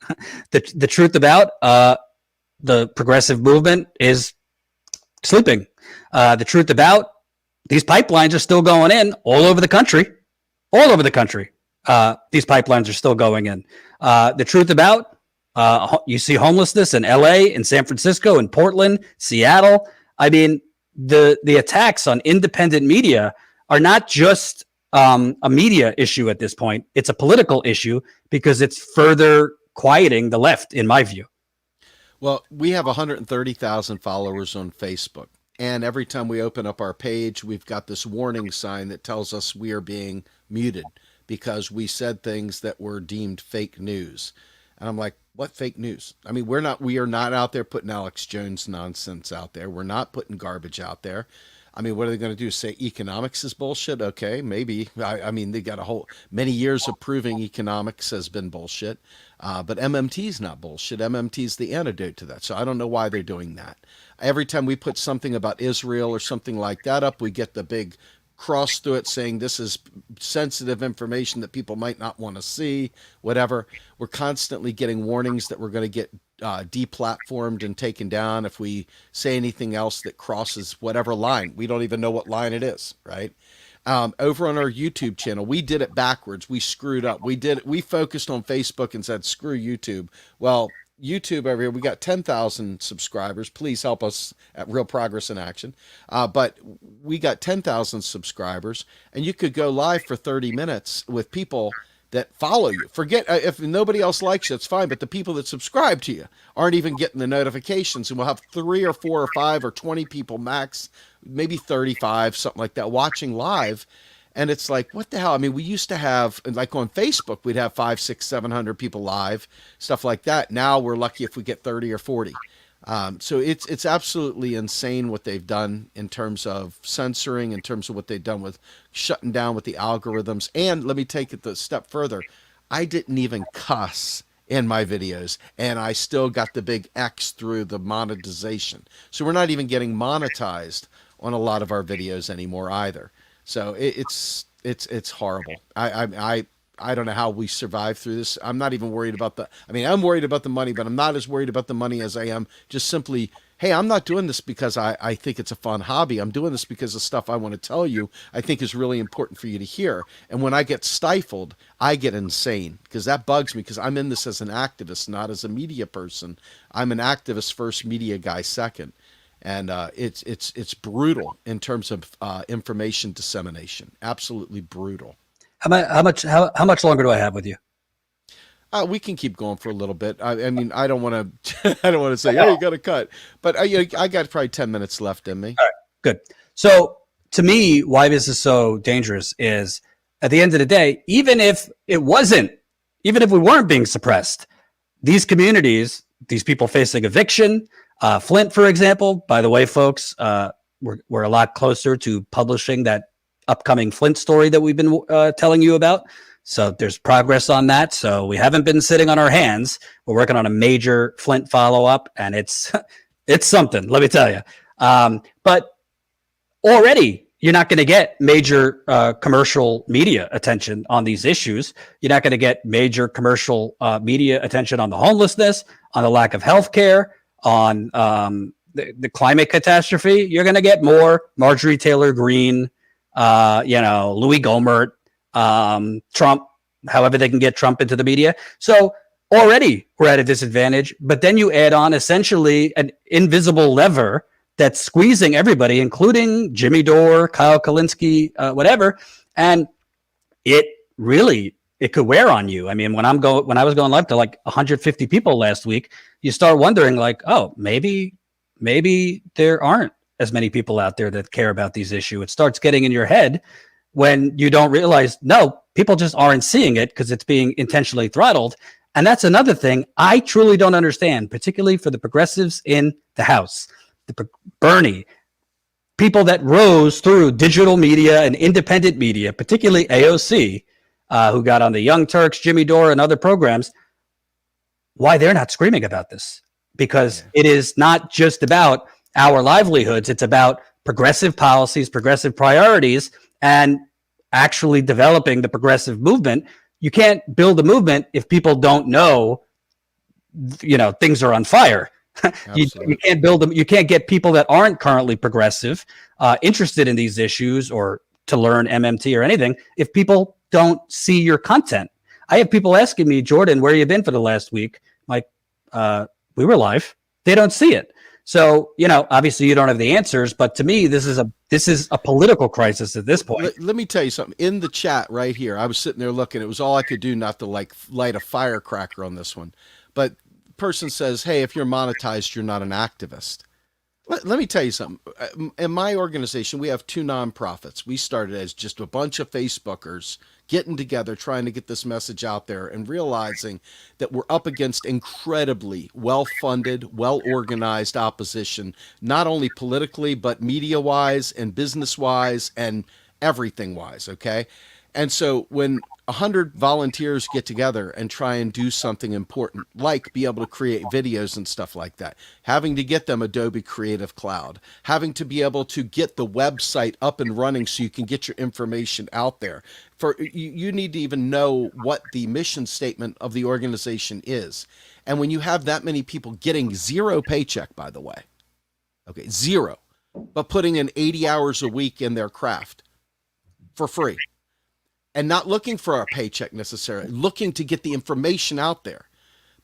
The truth about the progressive movement is sleeping. The truth about these pipelines are still going in all over the country. All over the country. These pipelines are still going in. The truth about you see homelessness in LA, in San Francisco, in Portland, Seattle. I mean, the attacks on independent media are not just a media issue at this point. It's a political issue because it's further quieting the left, in my view. Well, we have 130,000 followers on Facebook. And every time we open up our page, we've got this warning sign that tells us we are being muted because we said things that were deemed fake news. And I'm like, what fake news? I mean, we are not out there putting Alex Jones nonsense out there. We're not putting garbage out there. I mean, what are they going to do? Say economics is bullshit? Okay, maybe. I mean, they got many years of proving economics has been bullshit. But MMT is not bullshit. MMT is the antidote to that. So I don't know why they're doing that. Every time we put something about Israel or something like that up, we get the big cross through it saying this is sensitive information that people might not want to see, whatever. We're constantly getting warnings that we're going to get deplatformed and taken down if we say anything else that crosses whatever line. We don't even know what line it is, right? Over on our YouTube channel, we did it backwards. We screwed up. We focused on Facebook and said, screw YouTube. Well, YouTube over here, we got 10,000 subscribers. Please help us at Real Progress in Action. But we got 10,000 subscribers, and you could go live for 30 minutes with people that follow you. Forget if nobody else likes you, it's fine. But the people that subscribe to you aren't even getting the notifications. And we'll have 3 or 4 or 5 or 20 people max, maybe 35, something like that, watching live. And it's like, what the hell? I mean, we used to have, like on Facebook, we'd have 500, 600, 700 people live, stuff like that. Now we're lucky if we get 30 or 40. So it's absolutely insane what they've done in terms of censoring, in terms of what they've done with shutting down with the algorithms. And let me take it a step further. I didn't even cuss in my videos, and I still got the big X through the monetization. So we're not even getting monetized on a lot of our videos anymore either. So it's horrible. I don't know how we survive through this. I'm not even worried about I'm worried about the money, but I'm not as worried about the money as I am just simply, hey, I'm not doing this because I think it's a fun hobby. I'm doing this because the stuff I want to tell you, I think is really important for you to hear. And when I get stifled, I get insane because that bugs me because I'm in this as an activist, not as a media person. I'm an activist first, media guy second. And it's brutal in terms of information dissemination. Absolutely brutal. How much longer do I have with you? We can keep going for a little bit. I mean, I don't want to. I don't want to say, "Hey, you got to cut." But I got probably 10 minutes left in me. All right, good. So, to me, why this is so dangerous is, at the end of the day, even if we weren't being suppressed, these communities, these people facing eviction, Flint, for example. By the way, folks, we're a lot closer to publishing that upcoming Flint story that we've been telling you about. So there's progress on that. So we haven't been sitting on our hands. We're working on a major Flint follow-up, and it's something, let me tell you. But already you're not going to get major commercial media attention on these issues. You're not going to get major commercial media attention on the homelessness, on the lack of health care, on the climate catastrophe. You're going to get more Marjorie Taylor Greene, Louis Gohmert, Trump, however they can get Trump into the media. So already we're at a disadvantage, but then you add on essentially an invisible lever that's squeezing everybody, including Jimmy Dore, Kyle Kalinske, whatever. And it could wear on you. I mean, when I was going live to like 150 people last week, you start wondering like, oh, maybe there aren't as many people out there that care about these issues. It starts getting in your head when you don't realize, no, people just aren't seeing it because it's being intentionally throttled. And that's another thing I truly don't understand, particularly for the progressives in the House, Bernie, people that rose through digital media and independent media, particularly AOC, who got on the Young Turks, Jimmy Dore, and other programs, why they're not screaming about this. Because it is not just about our livelihoods. It's about progressive policies, progressive priorities, and actually developing the progressive movement. You can't build a movement if people don't know, things are on fire. you can't build them. You can't get people that aren't currently progressive interested in these issues or to learn MMT or anything if people don't see your content. I have people asking me, Jordan, where you been for the last week? Like, we were live. They don't see it. So, obviously you don't have the answers, but to me, this is a political crisis at this point. Let me tell you something. In the chat right here, I was sitting there looking. It was all I could do not to light a firecracker on this one. But person says, hey, if you're monetized, you're not an activist. Let me tell you something. In my organization, we have 2 nonprofits. We started as just a bunch of Facebookers getting together, trying to get this message out there and realizing that we're up against incredibly well-funded, well-organized opposition, not only politically, but media-wise and business-wise and everything-wise, okay? And so when 100 volunteers get together and try and do something important, like be able to create videos and stuff like that, having to get them Adobe Creative Cloud, having to be able to get the website up and running so you can get your information out there. You need to even know what the mission statement of the organization is. And when you have that many people getting 0 paycheck, by the way, okay, 0, but putting in 80 hours a week in their craft for free, and not looking for a paycheck necessarily, looking to get the information out there.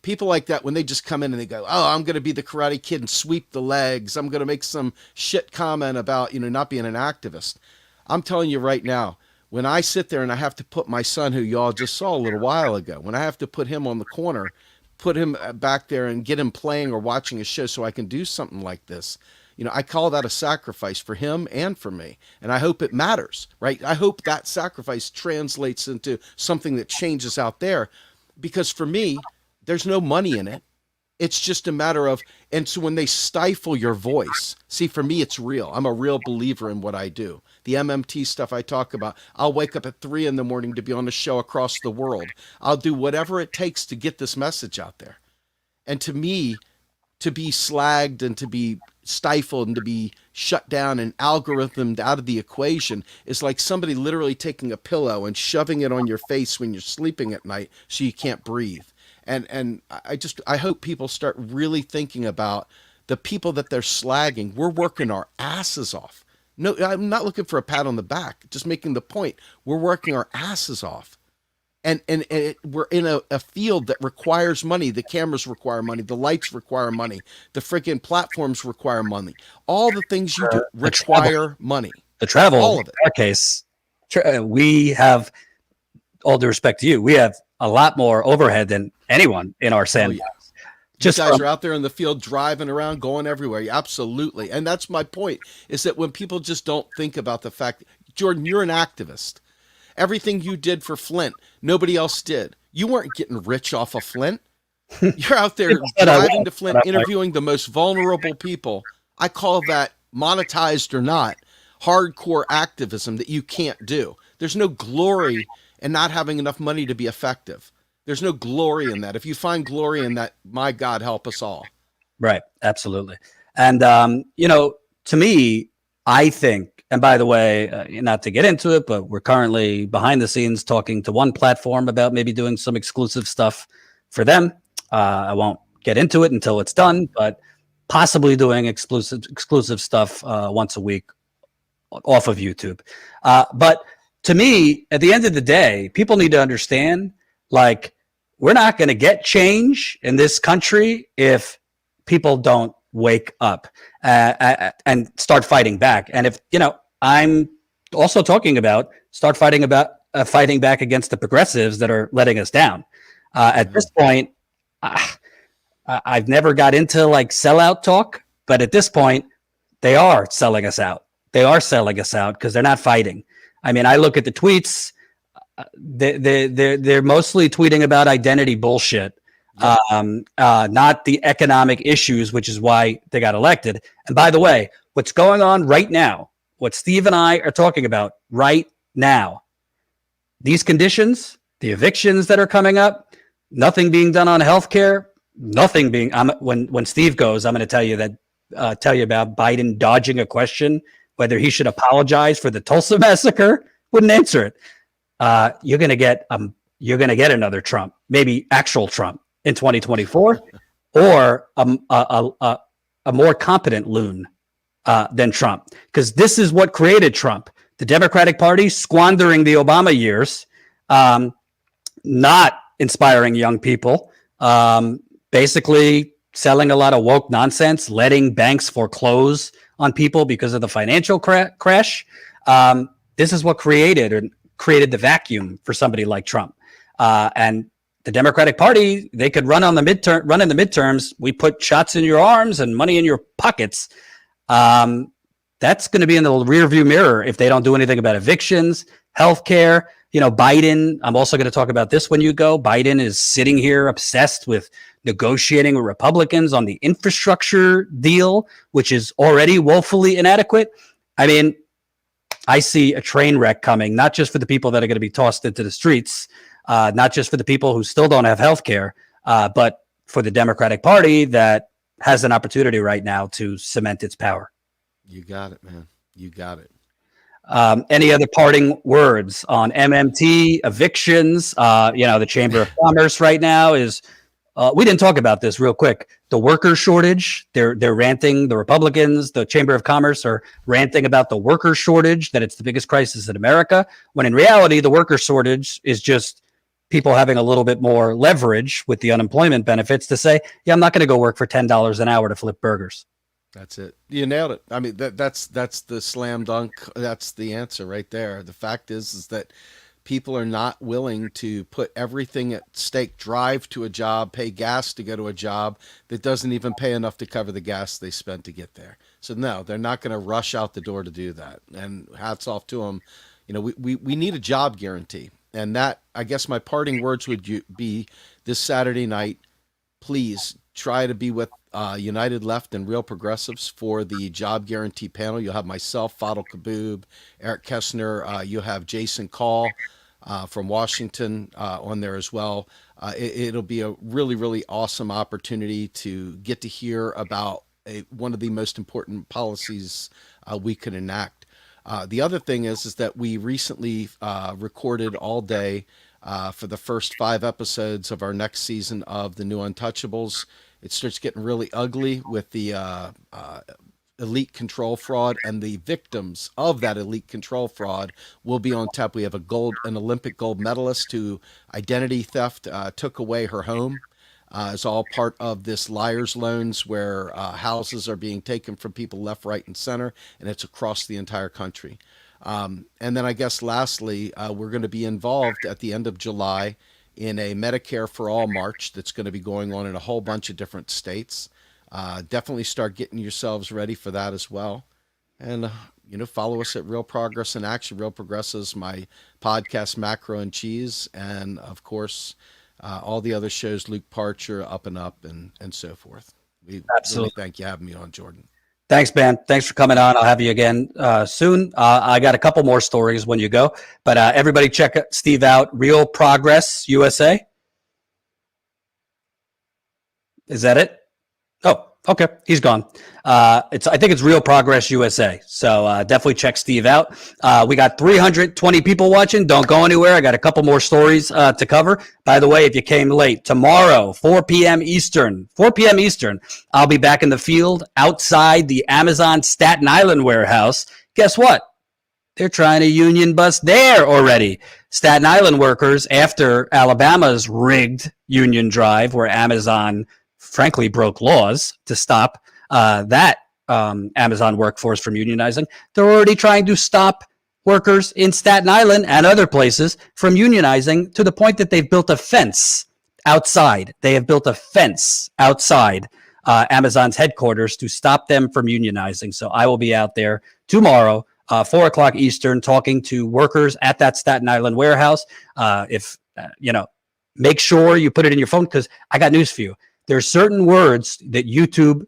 People like that, when they just come in and they go, oh, I'm going to be the Karate Kid and sweep the legs. I'm going to make some shit comment about, not being an activist. I'm telling you right now, when I sit there and I have to put my son, who y'all just saw a little while ago, when I have to put him on the corner, put him back there and get him playing or watching a show so I can do something like this, I call that a sacrifice for him and for me. And I hope it matters, right? I hope that sacrifice translates into something that changes out there, because for me, there's no money in it. It's just a matter of, and so when they stifle your voice, see, for me, it's real. I'm a real believer in what I do. The MMT stuff I talk about, I'll wake up at 3 a.m. to be on a show across the world. I'll do whatever it takes to get this message out there. And to me, to be slagged and to be stifled and to be shut down and algorithmed out of the equation is like somebody literally taking a pillow and shoving it on your face when you're sleeping at night so you can't breathe. And I hope people start really thinking about the people that they're slagging. We're working our asses off. No, I'm not looking for a pat on the back, just making the point. We're working our asses off. And we're in a field that requires money. The cameras require money. The lights require money. The freaking platforms require money. All the things you do require money. The travel, all of it. In our case, we have, all due respect to you, we have a lot more overhead than anyone in our sandbox. Oh, yeah. Just guys are out there in the field driving around, going everywhere. Yeah, absolutely. And that's my point, is that when people just don't think about the fact, Jordan, you're an activist. Everything you did for Flint, nobody else did. You weren't getting rich off of Flint. You're out there driving to Flint, interviewing the most vulnerable people. I call that, monetized or not, hardcore activism that you can't do. There's no glory in not having enough money to be effective. There's no glory in that. If you find glory in that, my God, help us all. Right. Absolutely. And, to me, I think, and by the way, not to get into it, but we're currently behind the scenes talking to one platform about maybe doing some exclusive stuff for them. I won't get into it until it's done, but possibly doing exclusive stuff once a week off of YouTube. But to me, at the end of the day, people need to understand, like, we're not going to get change in this country if people don't wake up and start fighting back. And if, I'm also talking about start fighting back against the progressives that are letting us down. At this point, I've never got into like sellout talk, but at this point, they are selling us out. They are selling us out because they're not fighting. I mean, I look at the tweets. They're mostly tweeting about identity bullshit, not the economic issues, which is why they got elected. And by the way, what's going on right now, what Steve and I are talking about right now, these conditions, the evictions that are coming up, nothing being done on healthcare, nothing being. When Steve goes, I'm going to tell you about Biden dodging a question whether he should apologize for the Tulsa massacre. Wouldn't answer it. You're going to get another Trump, maybe actual Trump in 2024, or a more competent loon than Trump, because this is what created Trump. The Democratic Party squandering the Obama years, not inspiring young people, basically selling a lot of woke nonsense, letting banks foreclose on people because of the financial crash. This is what created the vacuum for somebody like Trump. And the Democratic Party, they could run in the midterms. We put shots in your arms and money in your pockets. That's going to be in the rearview mirror if they don't do anything about evictions, healthcare. Biden, I'm also going to talk about this when you go. Biden is sitting here obsessed with negotiating with Republicans on the infrastructure deal, which is already woefully inadequate. I mean, I see a train wreck coming, not just for the people that are going to be tossed into the streets, not just for the people who still don't have health care, but for the Democratic Party that has an opportunity right now to cement its power. You got it, man. You got it. Any other parting words on MMT, evictions? The Chamber of Commerce right now is, we didn't talk about this real quick. The worker shortage, they're ranting, the Republicans, the Chamber of Commerce are ranting about the worker shortage, that it's the biggest crisis in America, when in reality, the worker shortage is just people having a little bit more leverage with the unemployment benefits to say, yeah, I'm not going to go work for $10 an hour to flip burgers. That's it. You nailed it. I mean, that's the slam dunk. That's the answer right there. The fact is that people are not willing to put everything at stake, drive to a job, pay gas to go to a job that doesn't even pay enough to cover the gas they spent to get there. So no, they're not going to rush out the door to do that. And hats off to them. You know, we need a job guarantee. And that, I guess my parting words would be this Saturday night, please try to be with United Left and Real Progressives for the job guarantee panel. You'll have myself, Fadl Kaboub, Eric Kessner. You'll have Jason Call from Washington on there as well. It'll be a really, really awesome opportunity to get to hear about one of the most important policies we could enact. The other thing is that we recently recorded all day for the first 5 episodes of our next season of The New Untouchables. It starts getting really ugly with the elite control fraud, and the victims of that elite control fraud will be on tap. We have an Olympic gold medalist who identity theft took away her home. It's all part of this liar's loans where houses are being taken from people left, right, and center, and it's across the entire country. And then I guess lastly, we're going to be involved at the end of July in a Medicare for All march that's going to be going on in a whole bunch of different states. Definitely start getting yourselves ready for that as well. And, follow us at Real Progress in Action, Real Progressives, my podcast, Macro and Cheese, and, of course, all the other shows, Luke Parcher, Up and Up, and so forth. We really thank you for having me on, Jordan. Thanks, man. Thanks for coming on. I'll have you again soon. I got a couple more stories when you go, but everybody check Steve out. Real Progress USA. Is that it? Oh, okay. He's gone. I think it's Real Progress USA. So definitely check Steve out. We got 320 people watching. Don't go anywhere. I got a couple more stories to cover. By the way, if you came late, tomorrow, 4 p.m. Eastern, I'll be back in the field outside the Amazon Staten Island warehouse. Guess what? They're trying to union bust there already. Staten Island workers, after Alabama's rigged union drive where Amazon frankly broke laws to stop that Amazon workforce from unionizing, they're already trying to stop workers in Staten Island and other places from unionizing to the point that they've built a fence outside. They have built a fence outside Amazon's headquarters to stop them from unionizing. So I will be out there tomorrow, 4 o'clock Eastern, talking to workers at that Staten Island warehouse. Make sure you put it in your phone, because I got news for you. There are certain words that YouTube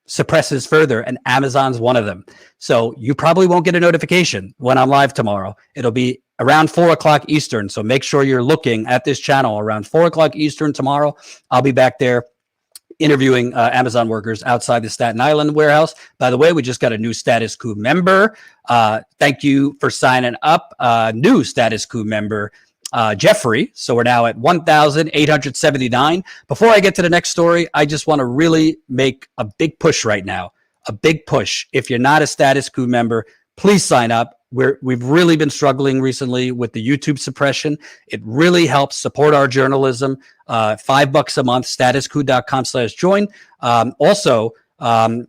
suppresses further, and Amazon's one of them. So you probably won't get a notification when I'm live tomorrow. It'll be around 4 o'clock Eastern. So make sure you're looking at this channel around 4 o'clock Eastern tomorrow. I'll be back there interviewing Amazon workers outside the Staten Island warehouse. By the way, we just got a new Status Quo member. Thank you for signing up. New Status Quo member, Jeffrey. So we're now at 1,879. Before I get to the next story, I just want to really make a big push right now. A big push. If you're not a Status Quo member, please sign up. We've really been struggling recently with the YouTube suppression. It really helps support our journalism. $5 a month, statusquo.com/join. Also, I'm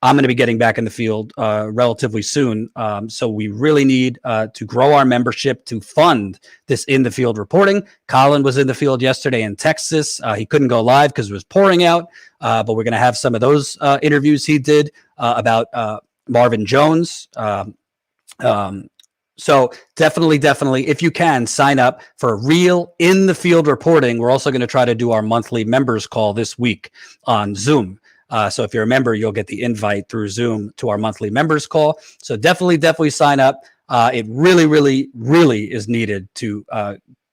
going to be getting back in the field relatively soon. So we really need to grow our membership to fund this in the field reporting. Colin was in the field yesterday in Texas. He couldn't go live because it was pouring out, but we're going to have some of those interviews he did about Marvin Jones. So definitely, if you can, sign up for real in the field reporting. We're also going to try to do our monthly members call this week on Zoom. So if you're a member, you'll get the invite through Zoom to our monthly members call. So definitely sign up. It really is needed to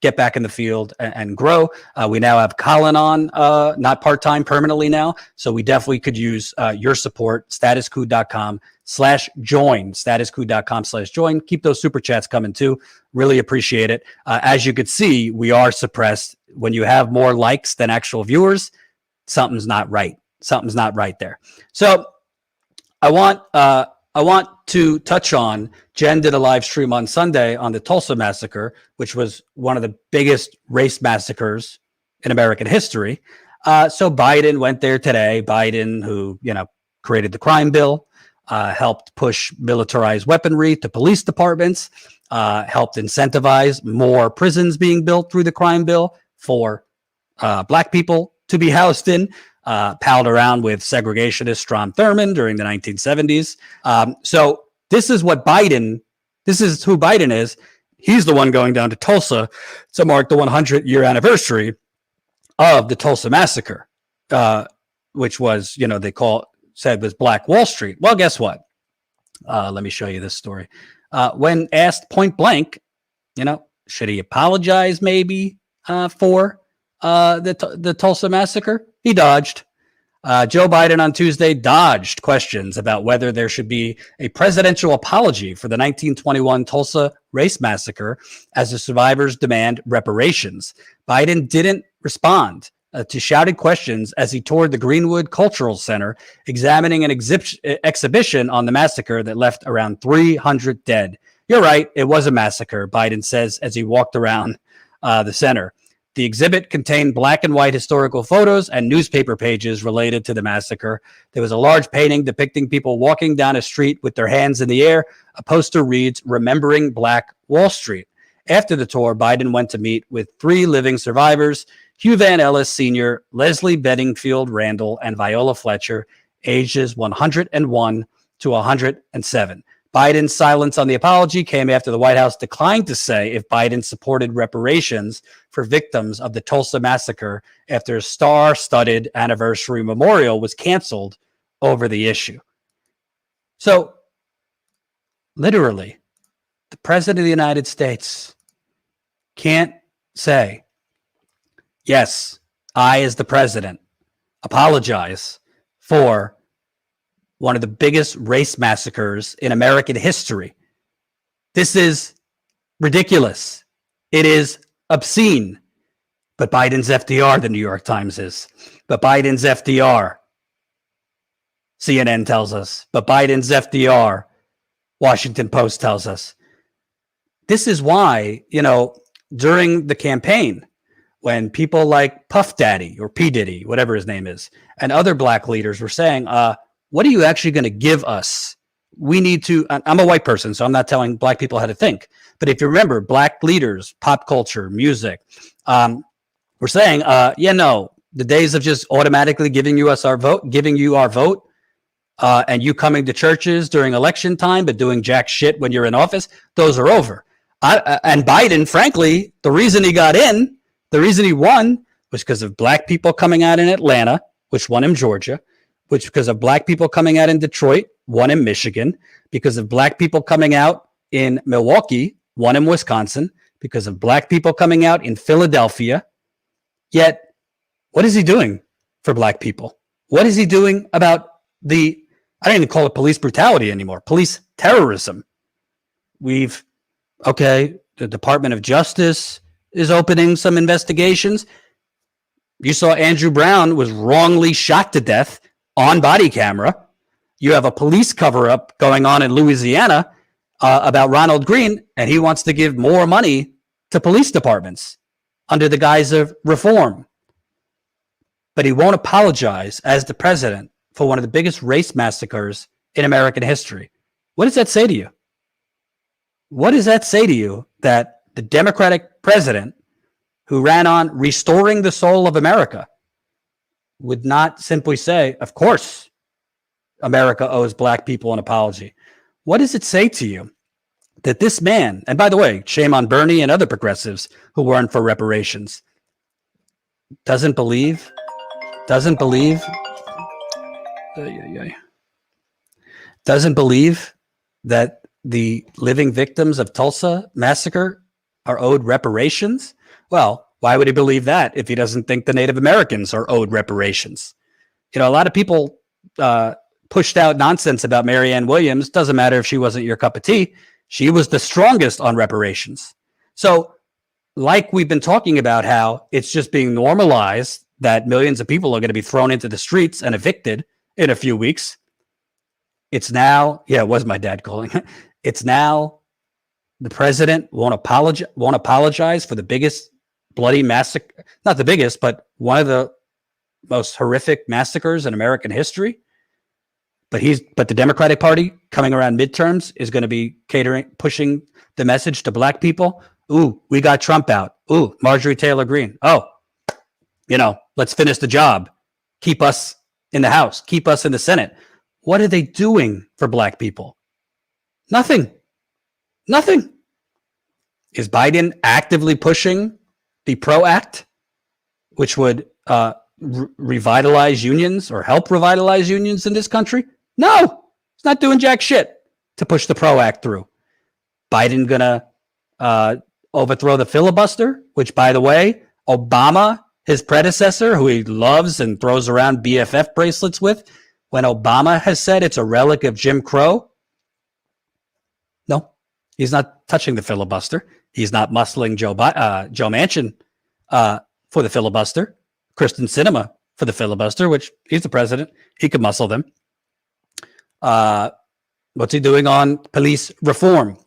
get back in the field and grow. We now have Colin on, not part-time, permanently now. So we definitely could use your support. statusquo.com/join, statusquo.com/join. Keep those super chats coming too. Really appreciate it. As you could see, we are suppressed. When you have more likes than actual viewers, something's not right. Something's not right there. So I want to touch on, Jen did a live stream on Sunday on the Tulsa massacre, which was one of the biggest race massacres in American history. So Biden went there today. Biden, who, created the crime bill, helped push militarized weaponry to police departments, helped incentivize more prisons being built through the crime bill for black people to be housed in, palled around with segregationist Strom Thurmond during the 1970s. So this is who Biden is. He's the one going down to Tulsa to mark the 100-year anniversary of the Tulsa Massacre, which was, said was Black Wall Street. Well, guess what? Let me show you this story. When asked point blank, should he apologize maybe for the Tulsa Massacre? He dodged. Joe Biden on Tuesday dodged questions about whether there should be a presidential apology for the 1921 Tulsa race massacre as the survivors demand reparations. Biden didn't respond to shouted questions as he toured the Greenwood Cultural Center, examining an exhibition on the massacre that left around 300 dead. You're right, it was a massacre, Biden says as he walked around the center. The exhibit contained black and white historical photos and newspaper pages related to the massacre. There was a large painting depicting people walking down a street with their hands in the air. A poster reads, "Remembering Black Wall Street." After the tour, Biden went to meet with 3 living survivors, Hugh Van Ellis Sr., Leslie Bedingfield Randall, and Viola Fletcher, ages 101 to 107. Biden's silence on the apology came after the White House declined to say if Biden supported reparations for victims of the Tulsa Massacre after a star-studded anniversary memorial was canceled over the issue. So, literally, the President of the United States can't say, yes, I, as the President, apologize for one of the biggest race massacres in American history. This is ridiculous. It is obscene. But Biden's FDR, the New York Times is. But Biden's FDR, CNN tells us. But Biden's FDR, Washington Post tells us. This is why, during the campaign, when people like Puff Daddy or P. Diddy, whatever his name is, and other black leaders were saying, what are you actually going to give us? We need to, I'm a white person, so I'm not telling black people how to think. But if you remember, black leaders, pop culture, music, were saying, the days of just automatically giving you our vote, and you coming to churches during election time, but doing jack shit when you're in office, those are over. And Biden, frankly, the reason he got in, the reason he won was because of black people coming out in Atlanta, which won him Georgia, which because of black people coming out in Detroit, won in Michigan, because of black people coming out in Milwaukee, won in Wisconsin, because of black people coming out in Philadelphia. Yet, what is he doing for black people? What is he doing about I don't even call it police brutality anymore, police terrorism. The Department of Justice is opening some investigations. You saw Andrew Brown was wrongly shot to death on body camera. You have a police cover-up going on in Louisiana about Ronald Green, and he wants to give more money to police departments under the guise of reform. But he won't apologize as the president for one of the biggest race massacres in American history. What does that say to you? What does that say to you that the Democratic president who ran on restoring the soul of America would not simply say, of course, America owes black people an apology? What does it say to you that this man, and by the way, shame on Bernie and other progressives who weren't for reparations, doesn't believe that the living victims of Tulsa massacre are owed reparations? Well, why would he believe that if he doesn't think the Native Americans are owed reparations? A lot of people pushed out nonsense about Marianne Williams. Doesn't matter if she wasn't your cup of tea. She was the strongest on reparations. So, like we've been talking about how it's just being normalized that millions of people are going to be thrown into the streets and evicted in a few weeks. It's now, it was my dad calling. It's now the president won't apologize for the biggest bloody massacre, not the biggest, but one of the most horrific massacres in American history. But the Democratic Party coming around midterms is going to be pushing the message to black people. Ooh, we got Trump out. Ooh, Marjorie Taylor Greene. Oh, let's finish the job. Keep us in the House. Keep us in the Senate. What are they doing for black people? Nothing. Nothing. Is Biden actively pushing the PRO Act, which would revitalize unions or help revitalize unions in this country? No, he's not doing jack shit to push the PRO Act through. Biden gonna overthrow the filibuster, which, by the way, Obama, his predecessor, who he loves and throws around BFF bracelets with, when Obama has said it's a relic of Jim Crow, no, he's not touching the filibuster. He's not muscling Joe Manchin for the filibuster, Kristen Sinema for the filibuster, which he's the president. He could muscle them. What's he doing on police reform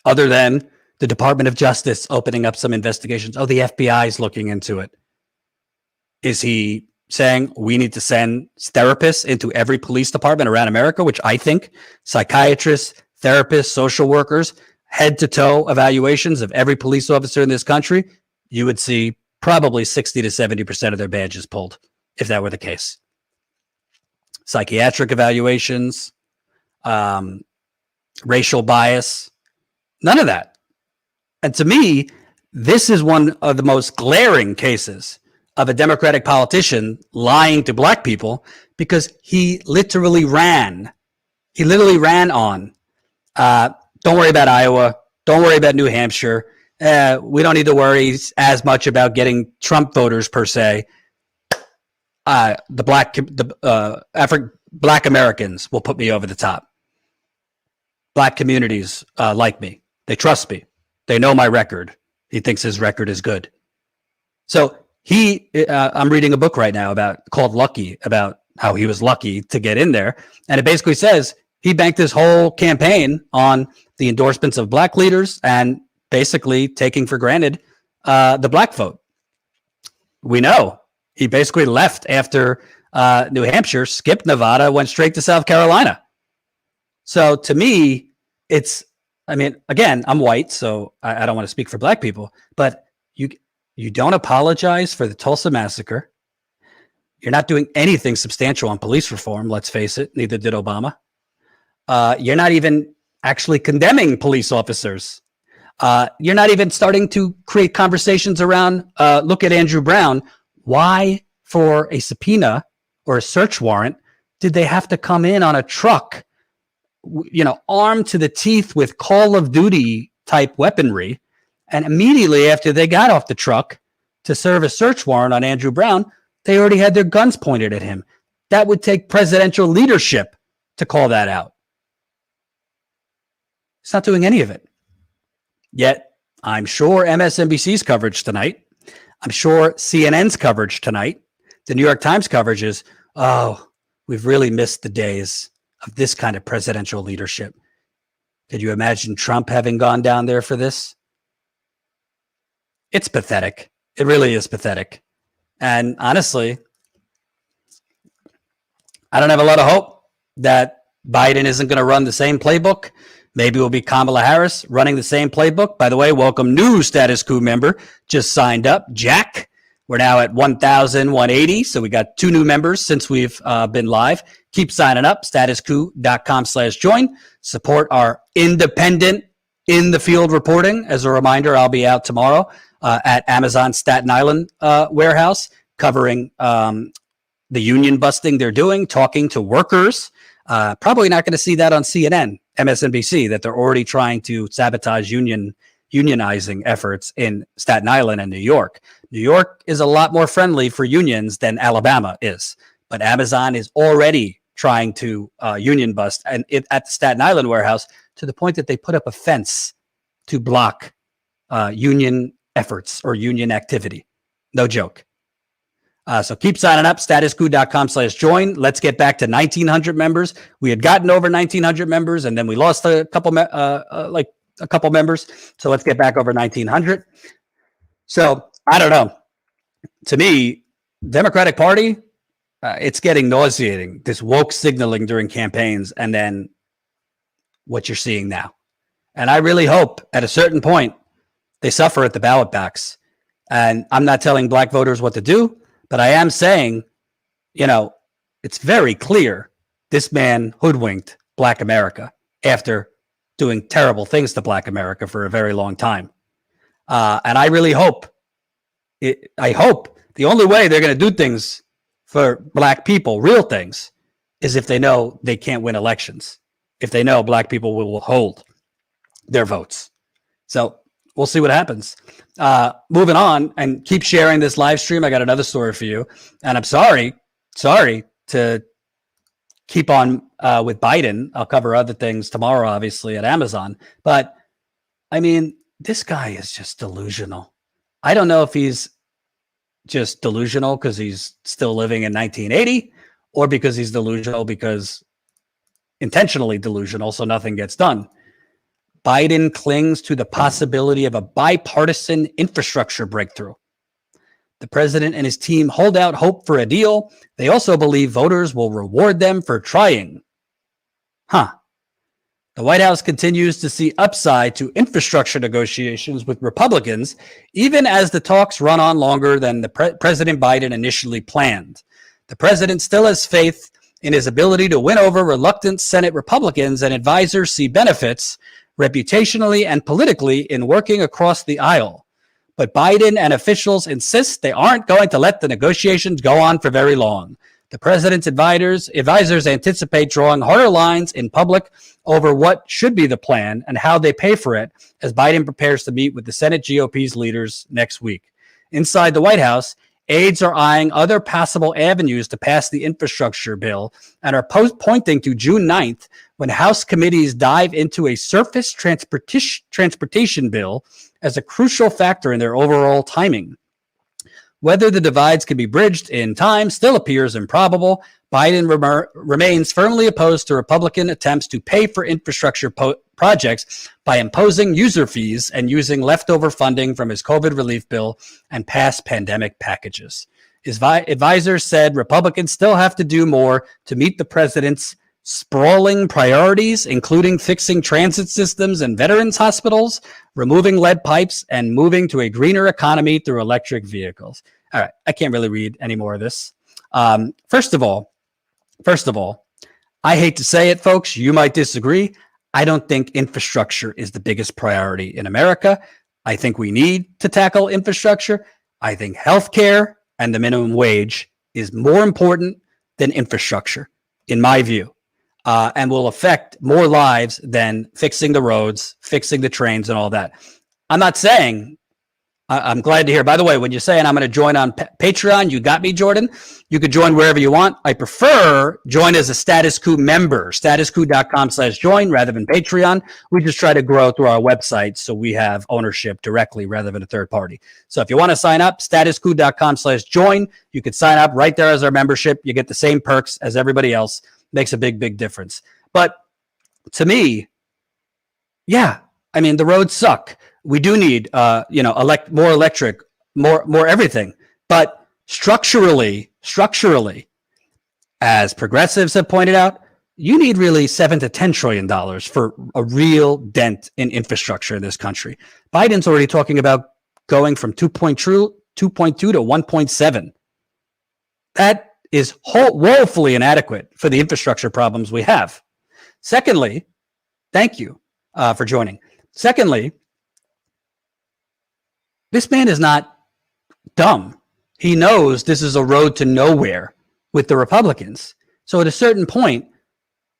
other than the Department of Justice opening up some investigations? Oh, the FBI is looking into it. Is he saying we need to send therapists into every police department around America, which I think psychiatrists, therapists, social workers, head to toe evaluations of every police officer in this country, you would see probably 60 to 70% of their badges pulled if that were the case. Psychiatric evaluations, racial bias, none of that. And to me, this is one of the most glaring cases of a Democratic politician lying to black people, because he literally ran. He literally ran on, don't worry about Iowa. Don't worry about New Hampshire. We don't need to worry as much about getting Trump voters per se. Black Americans will put me over the top. Black communities like me. They trust me. They know my record. He thinks his record is good. So I'm reading a book right now called Lucky, about how he was lucky to get in there. And it basically says he banked his whole campaign on the endorsements of black leaders and basically taking for granted the black vote. We know he basically left after New Hampshire, skipped Nevada, went straight to South Carolina. So to me, again, I'm white, so I don't want to speak for black people, but you don't apologize for the Tulsa massacre. You're not doing anything substantial on police reform, let's face it. Neither did Obama. You're not even actually condemning police officers. You're not even starting to create conversations around, look at Andrew Brown. Why, for a subpoena or a search warrant, did they have to come in on a truck, armed to the teeth with Call of Duty type weaponry? And immediately after they got off the truck to serve a search warrant on Andrew Brown, they already had their guns pointed at him. That would take presidential leadership to call that out. It's not doing any of it. Yet, I'm sure MSNBC's coverage tonight, I'm sure CNN's coverage tonight, the New York Times coverage is, we've really missed the days of this kind of presidential leadership. Could you imagine Trump having gone down there for this? It's pathetic. It really is pathetic. And honestly, I don't have a lot of hope that Biden isn't going to run the same playbook. Maybe it will be Kamala Harris running the same playbook. By the way, welcome new Status Quo member. Just signed up, Jack. We're now at 1,180. So we got 2 new members since we've been live. Keep signing up, statusquo.com/join. Support our independent in the field reporting. As a reminder, I'll be out tomorrow at Amazon Staten Island warehouse, covering the union busting they're doing, talking to workers. Probably not going to see that on CNN, MSNBC, that they're already trying to sabotage unionizing efforts in Staten Island and New York. New York is a lot more friendly for unions than Alabama is, but Amazon is already trying to union bust at the Staten Island warehouse, to the point that they put up a fence to block union efforts or union activity. No joke. So keep signing up, statusquo.com/join. Let's get back to 1,900 members. We had gotten over 1,900 members, and then we lost a couple members. So let's get back over 1,900. So I don't know. To me, Democratic Party, it's getting nauseating, this woke signaling during campaigns and then what you're seeing now. And I really hope at a certain point they suffer at the ballot box. And I'm not telling black voters what to do, but I am saying, it's very clear this man hoodwinked black America after doing terrible things to black America for a very long time. And I really hope, I hope the only way they're going to do things for black people, real things, is if they know they can't win elections, if they know black people will withhold their votes. So we'll see what happens. Moving on, and keep sharing this live stream. I got another story for you. And I'm sorry to keep on with Biden. I'll cover other things tomorrow, obviously, at Amazon. But I mean, this guy is just delusional. I don't know if he's just delusional because he's still living in 1980 or because he's delusional because intentionally delusional, so nothing gets done. Biden clings to the possibility of a bipartisan infrastructure breakthrough. The president and his team hold out hope for a deal. They also believe voters will reward them for trying. The White House continues to see upside to infrastructure negotiations with Republicans, even as the talks run on longer than President Biden initially planned. The president still has faith in his ability to win over reluctant Senate Republicans, and advisors see benefits reputationally and politically in working across the aisle. But Biden and officials insist they aren't going to let the negotiations go on for very long. The president's advisors anticipate drawing harder lines in public over what should be the plan and how they pay for it as Biden prepares to meet with the Senate GOP's leaders next week. Inside the White House, aides are eyeing other possible avenues to pass the infrastructure bill and are pointing to June 9th when House committees dive into a surface transportation bill as a crucial factor in their overall timing. Whether the divides can be bridged in time still appears improbable. Biden remains firmly opposed to Republican attempts to pay for infrastructure projects by imposing user fees and using leftover funding from his COVID relief bill and past pandemic packages. His advisors said Republicans still have to do more to meet the president's sprawling priorities, including fixing transit systems and veterans hospitals, removing lead pipes, and moving to a greener economy through electric vehicles. All right, I can't really read any more of this. First of all, I hate to say it, folks, you might disagree. I don't think infrastructure is the biggest priority in America. I think we need to tackle infrastructure. I think healthcare and the minimum wage is more important than infrastructure, in my view. And will affect more lives than fixing the roads, fixing the trains, and all that. I'm not saying, I'm glad to hear, by the way, when you're saying I'm going to join on Patreon, you got me, Jordan. You could join wherever you want. I prefer join as a Status Coup member, statuscoup.com/join rather than Patreon. We just try to grow through our website so we have ownership directly rather than a third party. So if you want to sign up, statuscoup.com/join. You could sign up right there as our membership. You get the same perks as everybody else. Makes a big, big difference. But to me, yeah, I mean, the roads suck. We do need, more electric, more everything. But structurally, as progressives have pointed out, you need really $7 to $10 trillion for a real dent in infrastructure in this country. Biden's already talking about going from 2.2 to 1.7. That is woefully inadequate for the infrastructure problems we have. Secondly, thank you for joining. Secondly, this man is not dumb. He knows this is a road to nowhere with the Republicans. So at a certain point,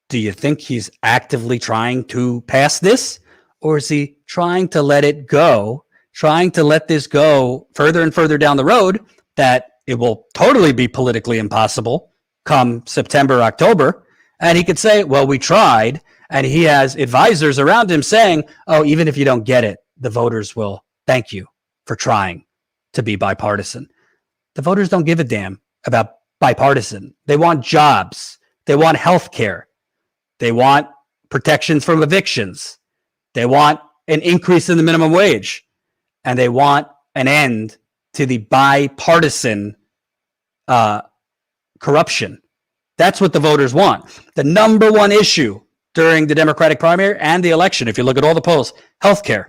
do you think he's actively trying to pass this? Or is he trying to let it go, trying to let this go further and further down the road that it will totally be politically impossible come September, October. And he could say, well, we tried. And he has advisors around him saying, oh, even if you don't get it, the voters will thank you for trying to be bipartisan. The voters don't give a damn about bipartisan. They want jobs. They want health care. They want protections from evictions. They want an increase in the minimum wage. And they want an end to the bipartisan corruption. That's what the voters want. The number one issue during the Democratic primary and the election, if you look at all the polls, healthcare.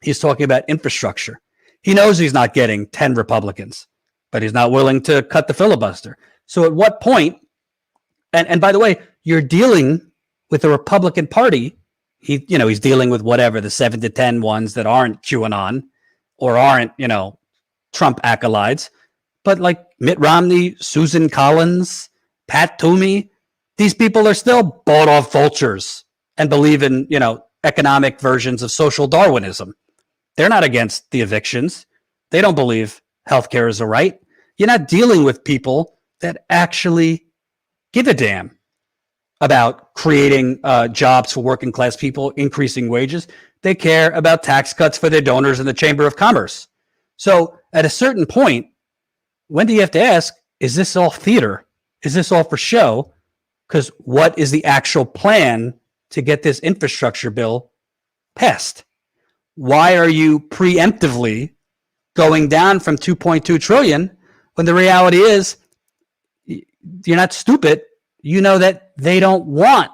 He's talking about infrastructure. He knows he's not getting 10 Republicans, but he's not willing to cut the filibuster. So at what point, and by the way, you're dealing with the Republican Party. He's dealing with whatever, the 7 to 10 ones that aren't QAnon or aren't, Trump acolytes, but like Mitt Romney, Susan Collins, Pat Toomey, these people are still bought off vultures and believe in, economic versions of social Darwinism. They're not against the evictions. They don't believe healthcare is a right. You're not dealing with people that actually give a damn about creating jobs for working class people, increasing wages. They care about tax cuts for their donors in the Chamber of Commerce. So at a certain point, when do you have to ask, is this all theater? Is this all for show? Because what is the actual plan to get this infrastructure bill passed? Why are you preemptively going down from 2.2 trillion when the reality is you're not stupid? You know that they don't want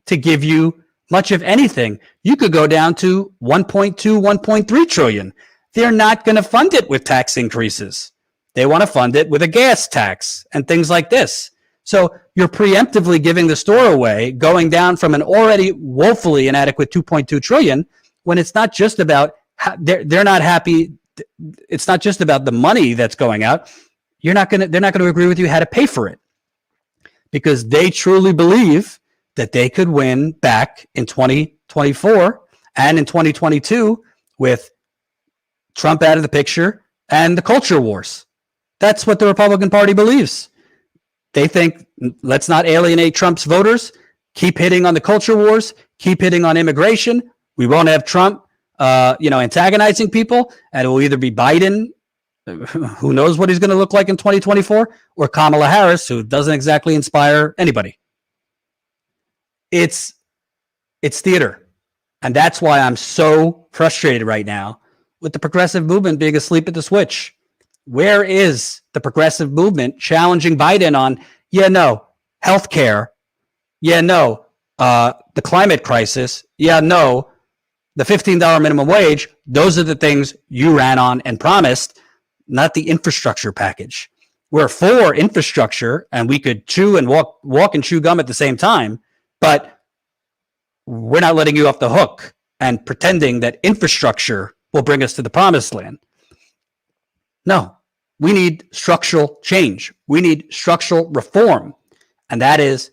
to give you much of anything. You could go down to 1.2, 1.3 trillion. They're not going to fund it with tax increases. They want to fund it with a gas tax and things like this. So you're preemptively giving the store away, going down from an already woefully inadequate 2.2 trillion when it's not just about, they're not happy. It's not just about the money that's going out. They're not going to agree with you how to pay for it because they truly believe that they could win back in 2024 and in 2022 with Trump out of the picture and the culture wars. That's what the Republican Party believes. They think, let's not alienate Trump's voters, keep hitting on the culture wars, keep hitting on immigration. We won't have Trump, antagonizing people, and it will either be Biden, who knows what he's going to look like in 2024, or Kamala Harris, who doesn't exactly inspire anybody. It's theater. And that's why I'm so frustrated right now with the progressive movement being asleep at the switch. Where is the progressive movement challenging Biden on, healthcare, the climate crisis, the $15 minimum wage? Those are the things you ran on and promised, not the infrastructure package. We're for infrastructure and we could chew and walk and chew gum at the same time, but we're not letting you off the hook and pretending that infrastructure will bring us to the promised land. No, we need structural change. We need structural reform. And that is,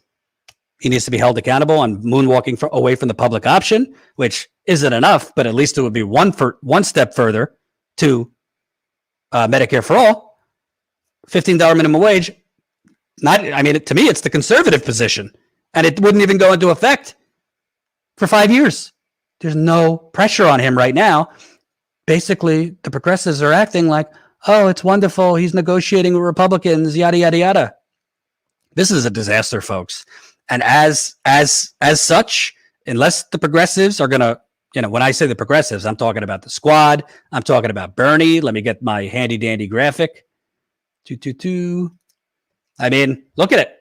he needs to be held accountable on moonwalking away from the public option, which isn't enough, but at least it would be one step further to Medicare for all. $15 minimum wage. To me, it's the conservative position. And it wouldn't even go into effect for 5 years. There's no pressure on him right now. Basically, the progressives are acting like, oh, it's wonderful. He's negotiating with Republicans, yada, yada, yada. This is a disaster, folks. And as such, unless the progressives are going to, when I say the progressives, I'm talking about the squad. I'm talking about Bernie. Let me get my handy dandy graphic. 222. Look at it.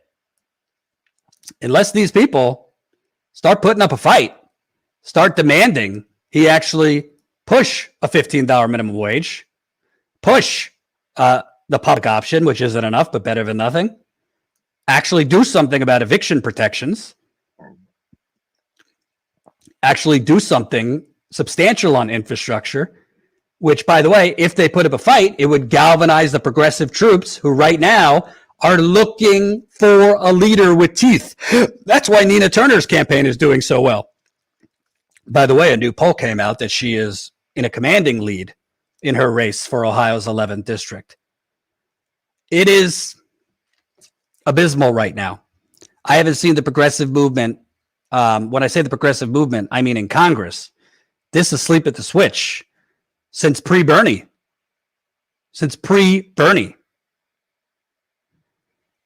Unless these people start putting up a fight, start demanding he actually push a $15 minimum wage, push the public option, which isn't enough, but better than nothing, actually do something about eviction protections, actually do something substantial on infrastructure, which, by the way, if they put up a fight, it would galvanize the progressive troops who right now are looking for a leader with teeth. That's why Nina Turner's campaign is doing so well. By the way, a new poll came out that she is in a commanding lead in her race for Ohio's 11th district. It is abysmal right now. I haven't seen the progressive movement. When I say the progressive movement, I mean in Congress, this is asleep at the switch since pre-Bernie.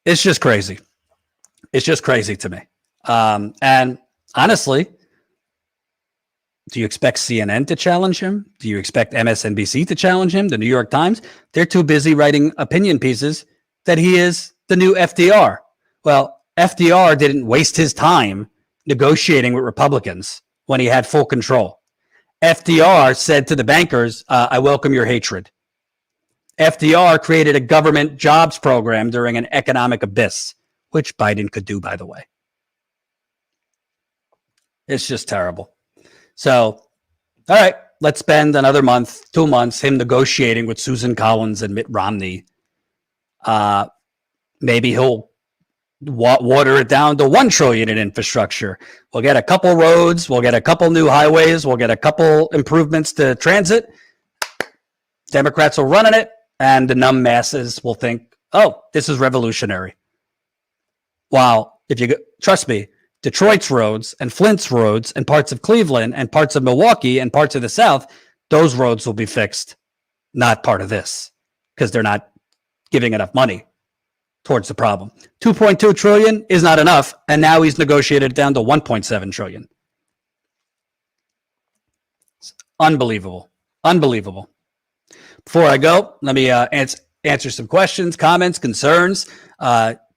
It's just crazy. It's just crazy to me. And honestly, do you expect CNN to challenge him? Do you expect MSNBC to challenge him? The New York Times? They're too busy writing opinion pieces that he is the new FDR. Well, FDR didn't waste his time negotiating with Republicans when he had full control. FDR said to the bankers, I welcome your hatred. FDR created a government jobs program during an economic abyss, which Biden could do, by the way. It's just terrible. So, all right, let's spend another month, 2 months, him negotiating with Susan Collins and Mitt Romney. Maybe he'll water it down to $1 trillion in infrastructure. We'll get a couple roads. We'll get a couple new highways. We'll get a couple improvements to transit. Democrats will run in it, and the numb masses will think, oh, this is revolutionary. While, if you trust me, Detroit's roads and Flint's roads and parts of Cleveland and parts of Milwaukee and parts of the South, those roads will be fixed. Not part of this, because they're not giving enough money towards the problem. 2.2 trillion is not enough, and now he's negotiated it down to 1.7 trillion. It's unbelievable. Unbelievable. Before I go, let me answer some questions, comments, concerns.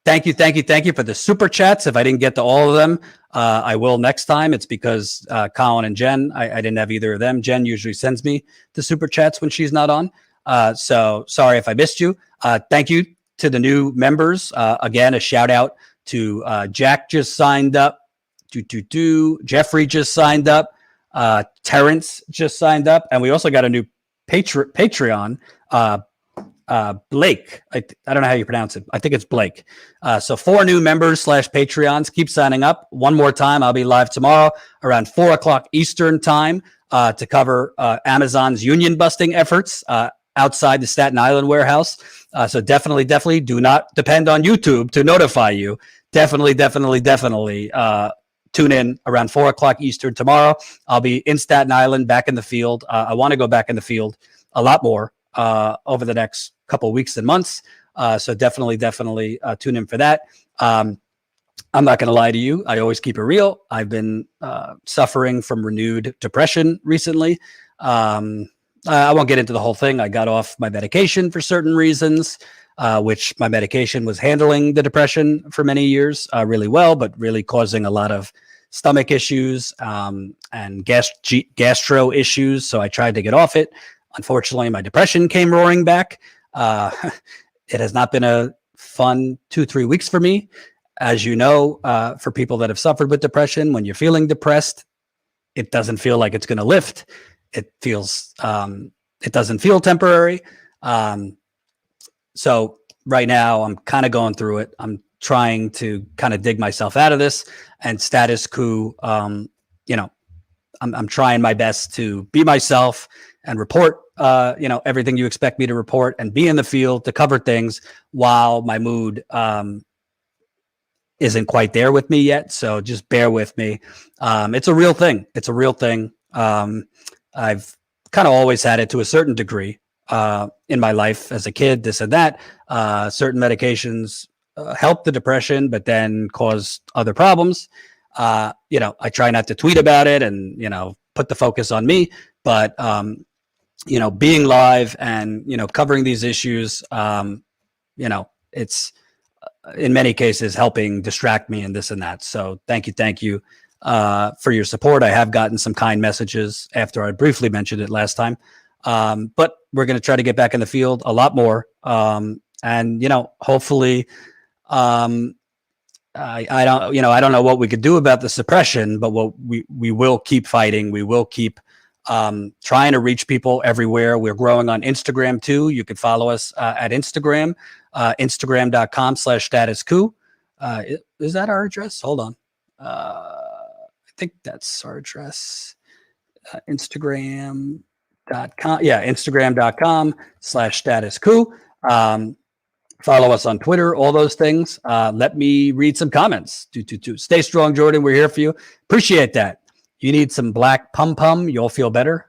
Thank you for the super chats. If I didn't get to all of them, I will next time. It's because Colin and Jen, I didn't have either of them. Jen usually sends me the super chats when she's not on. So sorry if I missed you. Thank you to the new members. Again, a shout out to Jack just signed up. Jeffrey just signed up. Terrence just signed up. And we also got a new Patreon. Blake. I don't know how you pronounce it. I think it's Blake. So 4 new members / Patreons. Keep signing up. One more time. I'll be live tomorrow around 4:00 Eastern time to cover Amazon's union busting efforts outside the Staten Island warehouse. So definitely do not depend on YouTube to notify you. Definitely tune in around 4:00 Eastern tomorrow. I'll be in Staten Island, back in the field. I want to go back in the field a lot more over the next couple weeks and months. So definitely tune in for that. I'm not going to lie to you. I always keep it real. I've been suffering from renewed depression recently. I won't get into the whole thing. I got off my medication for certain reasons, which my medication was handling the depression for many years really well, but really causing a lot of stomach issues and gastro issues. So I tried to get off it. Unfortunately, my depression came roaring back. It has not been a fun 2-3 weeks for me. As you know, for people that have suffered with depression, when you're feeling depressed, it doesn't feel like it's going to lift. It feels, it doesn't feel temporary. So right now I'm kind of going through it. I'm trying to kind of dig myself out of this, and status quo, I'm trying my best to be myself and report, everything you expect me to report, and be in the field to cover things while my mood, isn't quite there with me yet. So just bear with me. It's a real thing. I've kind of always had it to a certain degree in my life as a kid, this and that. Certain medications help the depression, but then cause other problems. I try not to tweet about it and, put the focus on me, but, being live and, covering these issues, it's in many cases helping distract me and this and that. So thank you. For your support. I have gotten some kind messages after I briefly mentioned it last time. But we're going to try to get back in the field a lot more. And hopefully, I don't know what we could do about the suppression, but we will keep fighting. We will keep trying to reach people everywhere. We're growing on Instagram too. You can follow us at Instagram, instagram.com/status quo. Is that our address? Hold on. I think that's our address. Instagram.com. Yeah, Instagram.com/status quo. Follow us on Twitter, all those things. Let me read some comments. Stay strong, Jordan. We're here for you. Appreciate that. You need some black pum-pum. You'll feel better.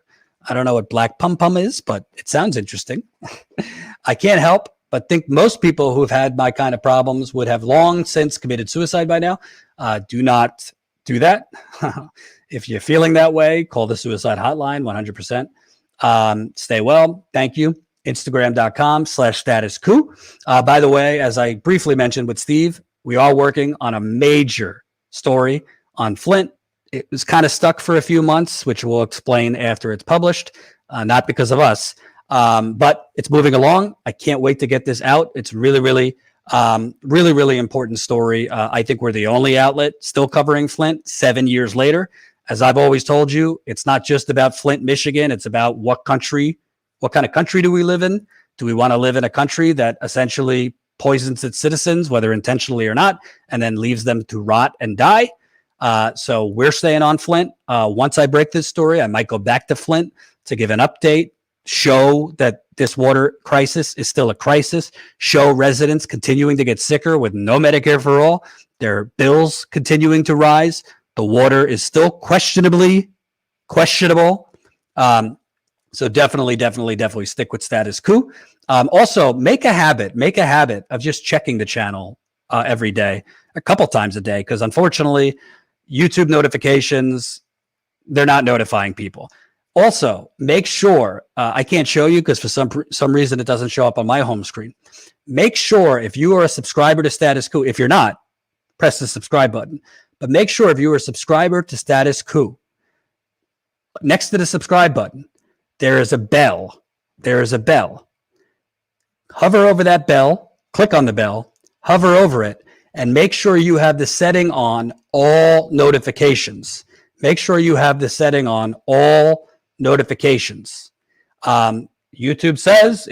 I don't know what black pum-pum is, but it sounds interesting. I can't help but think most people who've had my kind of problems would have long since committed suicide by now. Do not do that. If you're feeling that way, call the suicide hotline, 100%. Stay well. Thank you. Instagram.com/status coup. By the way, as I briefly mentioned with Steve, we are working on a major story on Flint. It was kind of stuck for a few months, which we'll explain after it's published, not because of us, but it's moving along. I can't wait to get this out. It's really, really important story. I think we're the only outlet still covering Flint 7 years later. As I've always told you, it's not just about Flint, Michigan. It's about what kind of country do we live in? Do we want to live in a country that essentially poisons its citizens, whether intentionally or not, and then leaves them to rot and die? So we're staying on Flint. Once I break this story, I might go back to Flint to give an update, show that this water crisis is still a crisis, show residents continuing to get sicker with no Medicare for all, their bills continuing to rise. The water is still questionable. So definitely stick with status quo. Also, make a habit of just checking the channel every day, a couple times a day, because unfortunately, YouTube notifications, they're not notifying people. Also, make sure, I can't show you because for some reason it doesn't show up on my home screen. Make sure if you are a subscriber to Status Quo, if you're not, press the subscribe button. But make sure if you're a subscriber to Status Quo, next to the subscribe button, there is a bell. There is a bell. Hover over that bell, click on the bell, hover over it, and make sure you have the setting on all notifications. Make sure you have the setting on all notifications. YouTube says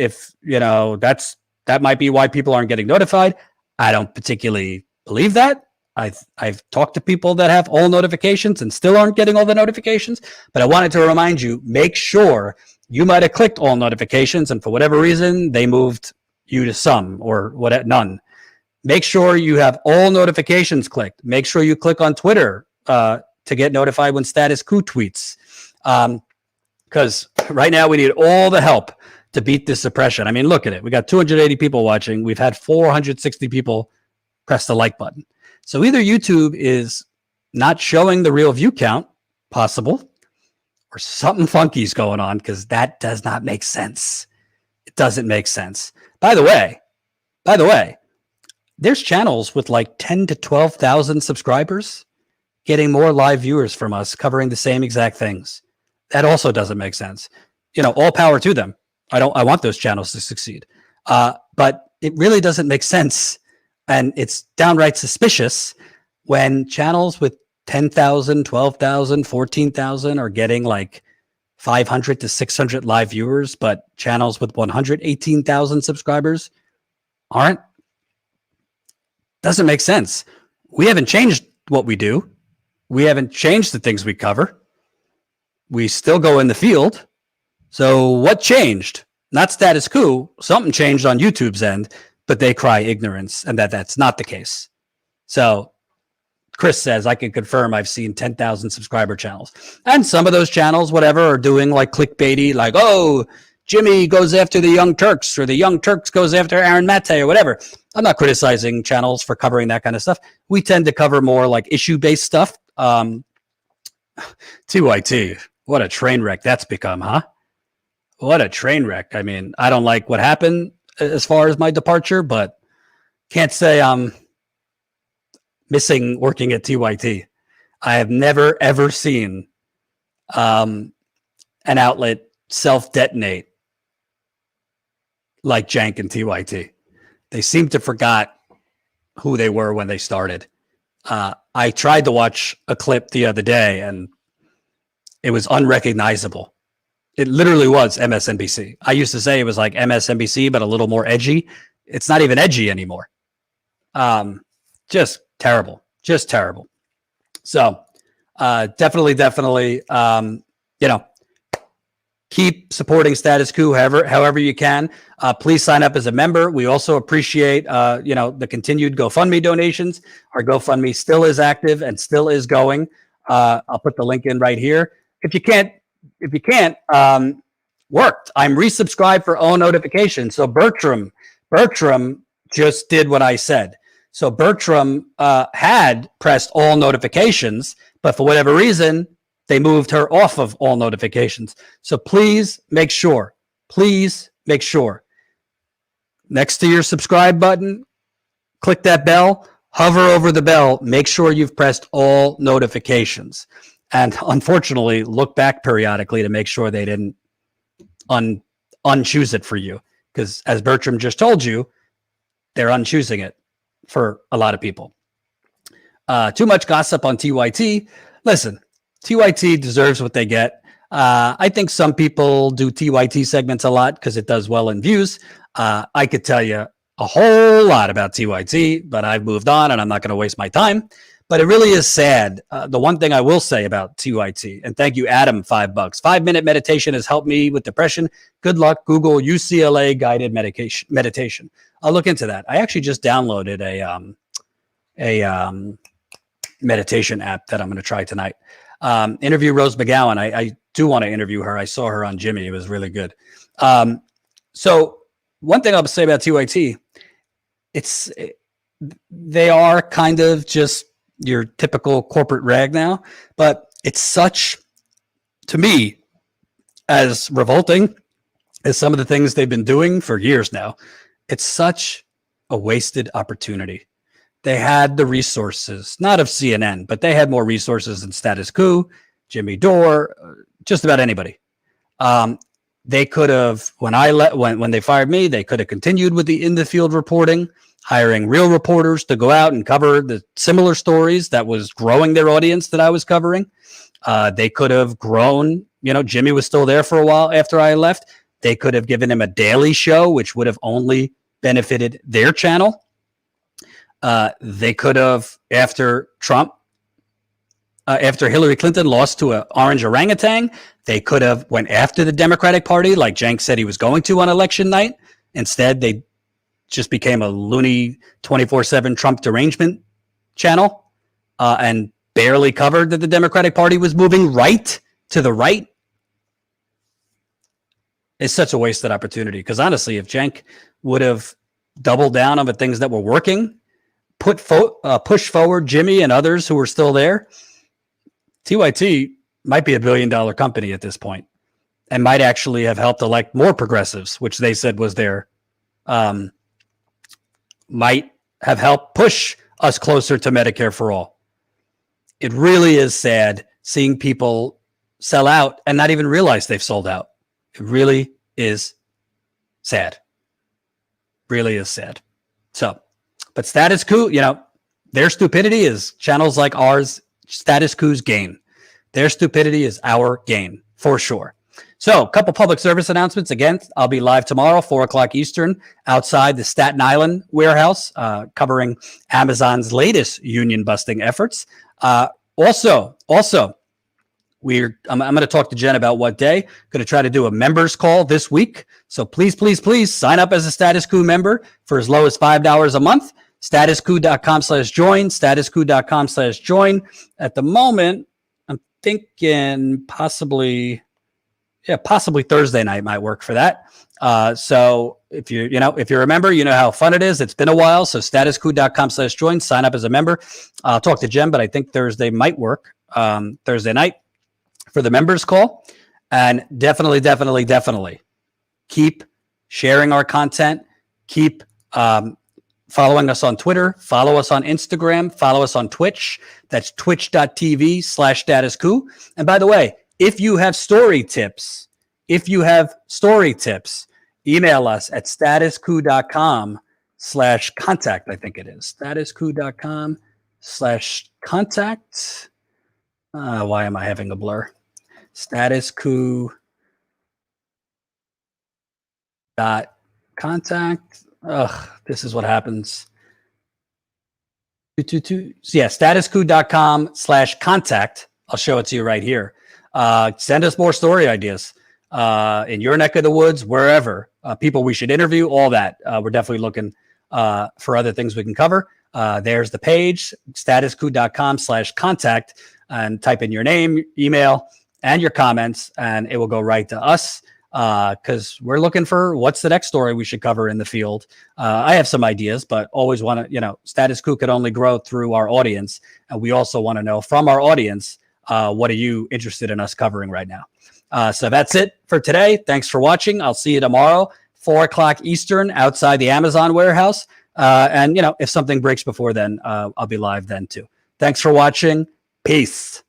that might be why people aren't getting notified. I don't particularly believe that. I've talked to people that have all notifications and still aren't getting all the notifications, but I wanted to remind you, make sure you might have clicked all notifications and for whatever reason, they moved you to some or none. Make sure you have all notifications clicked. Make sure you click on Twitter to get notified when Status Quo tweets. Because right now we need all the help to beat this suppression. I mean, look at it. We got 280 people watching. We've had 460 people press the like button. So either YouTube is not showing the real view count, possible, or something funky is going on, because that does not make sense. It doesn't make sense. By the way, there's channels with like 10 to 12,000 subscribers getting more live viewers from us covering the same exact things. That also doesn't make sense. All power to them. I want those channels to succeed. But it really doesn't make sense. And it's downright suspicious when channels with 10,000, 12,000, 14,000 are getting like 500 to 600 live viewers, but channels with 118,000 subscribers aren't. Doesn't make sense. We haven't changed what we do. We haven't changed the things we cover. We still go in the field. So what changed? Not status quo. Something changed on YouTube's end, but they cry ignorance, and that's not the case. So Chris says, I can confirm I've seen 10,000 subscriber channels. And some of those channels, whatever, are doing like clickbaity, like, oh, Jimmy goes after the Young Turks, or the Young Turks goes after Aaron Mate, or whatever. I'm not criticizing channels for covering that kind of stuff. We tend to cover more like issue-based stuff. TYT, what a train wreck that's become, huh? What a train wreck. I mean, I don't like what happened as far as my departure, but can't say I'm missing working at TYT. I have never, ever seen an outlet self-detonate like Jank and TYT. They seem to forgot who they were when they started. I tried to watch a clip the other day, and it was unrecognizable. It literally was MSNBC. I used to say it was like MSNBC, but a little more edgy. It's not even edgy anymore. Just terrible. Just terrible. So definitely, keep supporting Status Quo however you can. Please sign up as a member. We also appreciate, the continued GoFundMe donations. Our GoFundMe still is active and still is going. I'll put the link in right here. If you can't, worked. I'm resubscribed for all notifications. So Bertram just did what I said. So Bertram had pressed all notifications, but for whatever reason, they moved her off of all notifications. So please make sure make sure next to your subscribe button, click that bell, hover over the bell, make sure you've pressed all notifications. And unfortunately, look back periodically to make sure they didn't unchoose it for you. Because as Bertram just told you, they're unchoosing it for a lot of people. Too much gossip on TYT. Listen, TYT deserves what they get. I think some people do TYT segments a lot because it does well in views. I could tell you a whole lot about TYT, but I've moved on and I'm not going to waste my time. But it really is sad. The one thing I will say about TYT, and thank you, Adam, $5. 5-minute meditation has helped me with depression. Good luck. Google UCLA guided meditation. I'll look into that. I actually just downloaded a meditation app that I'm going to try tonight. Interview Rose McGowan. I do want to interview her. I saw her on Jimmy. It was really good. So one thing I'll say about TYT, they are kind of just your typical corporate rag now, but it's such, to me, as revolting as some of the things they've been doing for years now. It's such a wasted opportunity. They had the resources, not of CNN, but they had more resources than Status Quo, Jimmy Dore, just about anybody. They could have, when they fired me, they could have continued with the in the field reporting, hiring real reporters to go out and cover the similar stories that was growing their audience that I was covering. They could have grown, Jimmy was still there for a while after I left. They could have given him a daily show, which would have only benefited their channel. They could have, after Hillary Clinton lost to an orange orangutan, they could have went after the Democratic Party like Cenk said he was going to on election night. Instead, they just became a loony 24/7 Trump derangement channel and barely covered that the Democratic Party was moving right to the right. It's such a wasted opportunity because honestly, if Cenk would have doubled down on the things that were working, push forward Jimmy and others who were still there, TYT might be $1 billion company at this point and might actually have helped elect more progressives, which they said was their might have helped push us closer to Medicare for all. It really is sad seeing people sell out and not even realize they've sold out. It really is sad. Really is sad. So, but Status Quo, their stupidity is channels like ours, Status Quo's gain. Their stupidity is our gain, for sure. So, a couple public service announcements. Again, I'll be live tomorrow, 4 o'clock Eastern, outside the Staten Island warehouse, covering Amazon's latest union-busting efforts. Also, I'm going to talk to Jen about what day. Going to try to do a members call this week. So please sign up as a Status Quo member for as low as $5 a month. Statusquo.com/join. Statusquo.com/join. At the moment, I'm thinking possibly Thursday night might work for that. So if you're a member, you know how fun it is. It's been a while. So statusquo.com/join, sign up as a member. I'll talk to Jen, but I think Thursday might work. Thursday night for the members call. And definitely keep sharing our content. Keep following us on Twitter. Follow us on Instagram. Follow us on Twitch. That's twitch.tv/statusquo. And by the way, if you have story tips, email us at statusquo.com/contact. I think it is statusquo.com/contact. Why am I having a blur? Statusquo.contact. This is what happens. Yeah, statusquo.com/contact. I'll show it to you right here. Send us more story ideas in your neck of the woods, wherever. People we should interview, all that. We're definitely looking for other things we can cover. There's the page, statusquo.com/contact, and type in your name, email, and your comments, and it will go right to us because we're looking for what's the next story we should cover in the field. I have some ideas, but always want to, Status Quo could only grow through our audience, and we also want to know from our audience, what are you interested in us covering right now? So that's it for today. Thanks for watching. I'll see you tomorrow, 4 o'clock Eastern outside the Amazon warehouse. And, you know, if something breaks before then, I'll be live then too. Thanks for watching. Peace.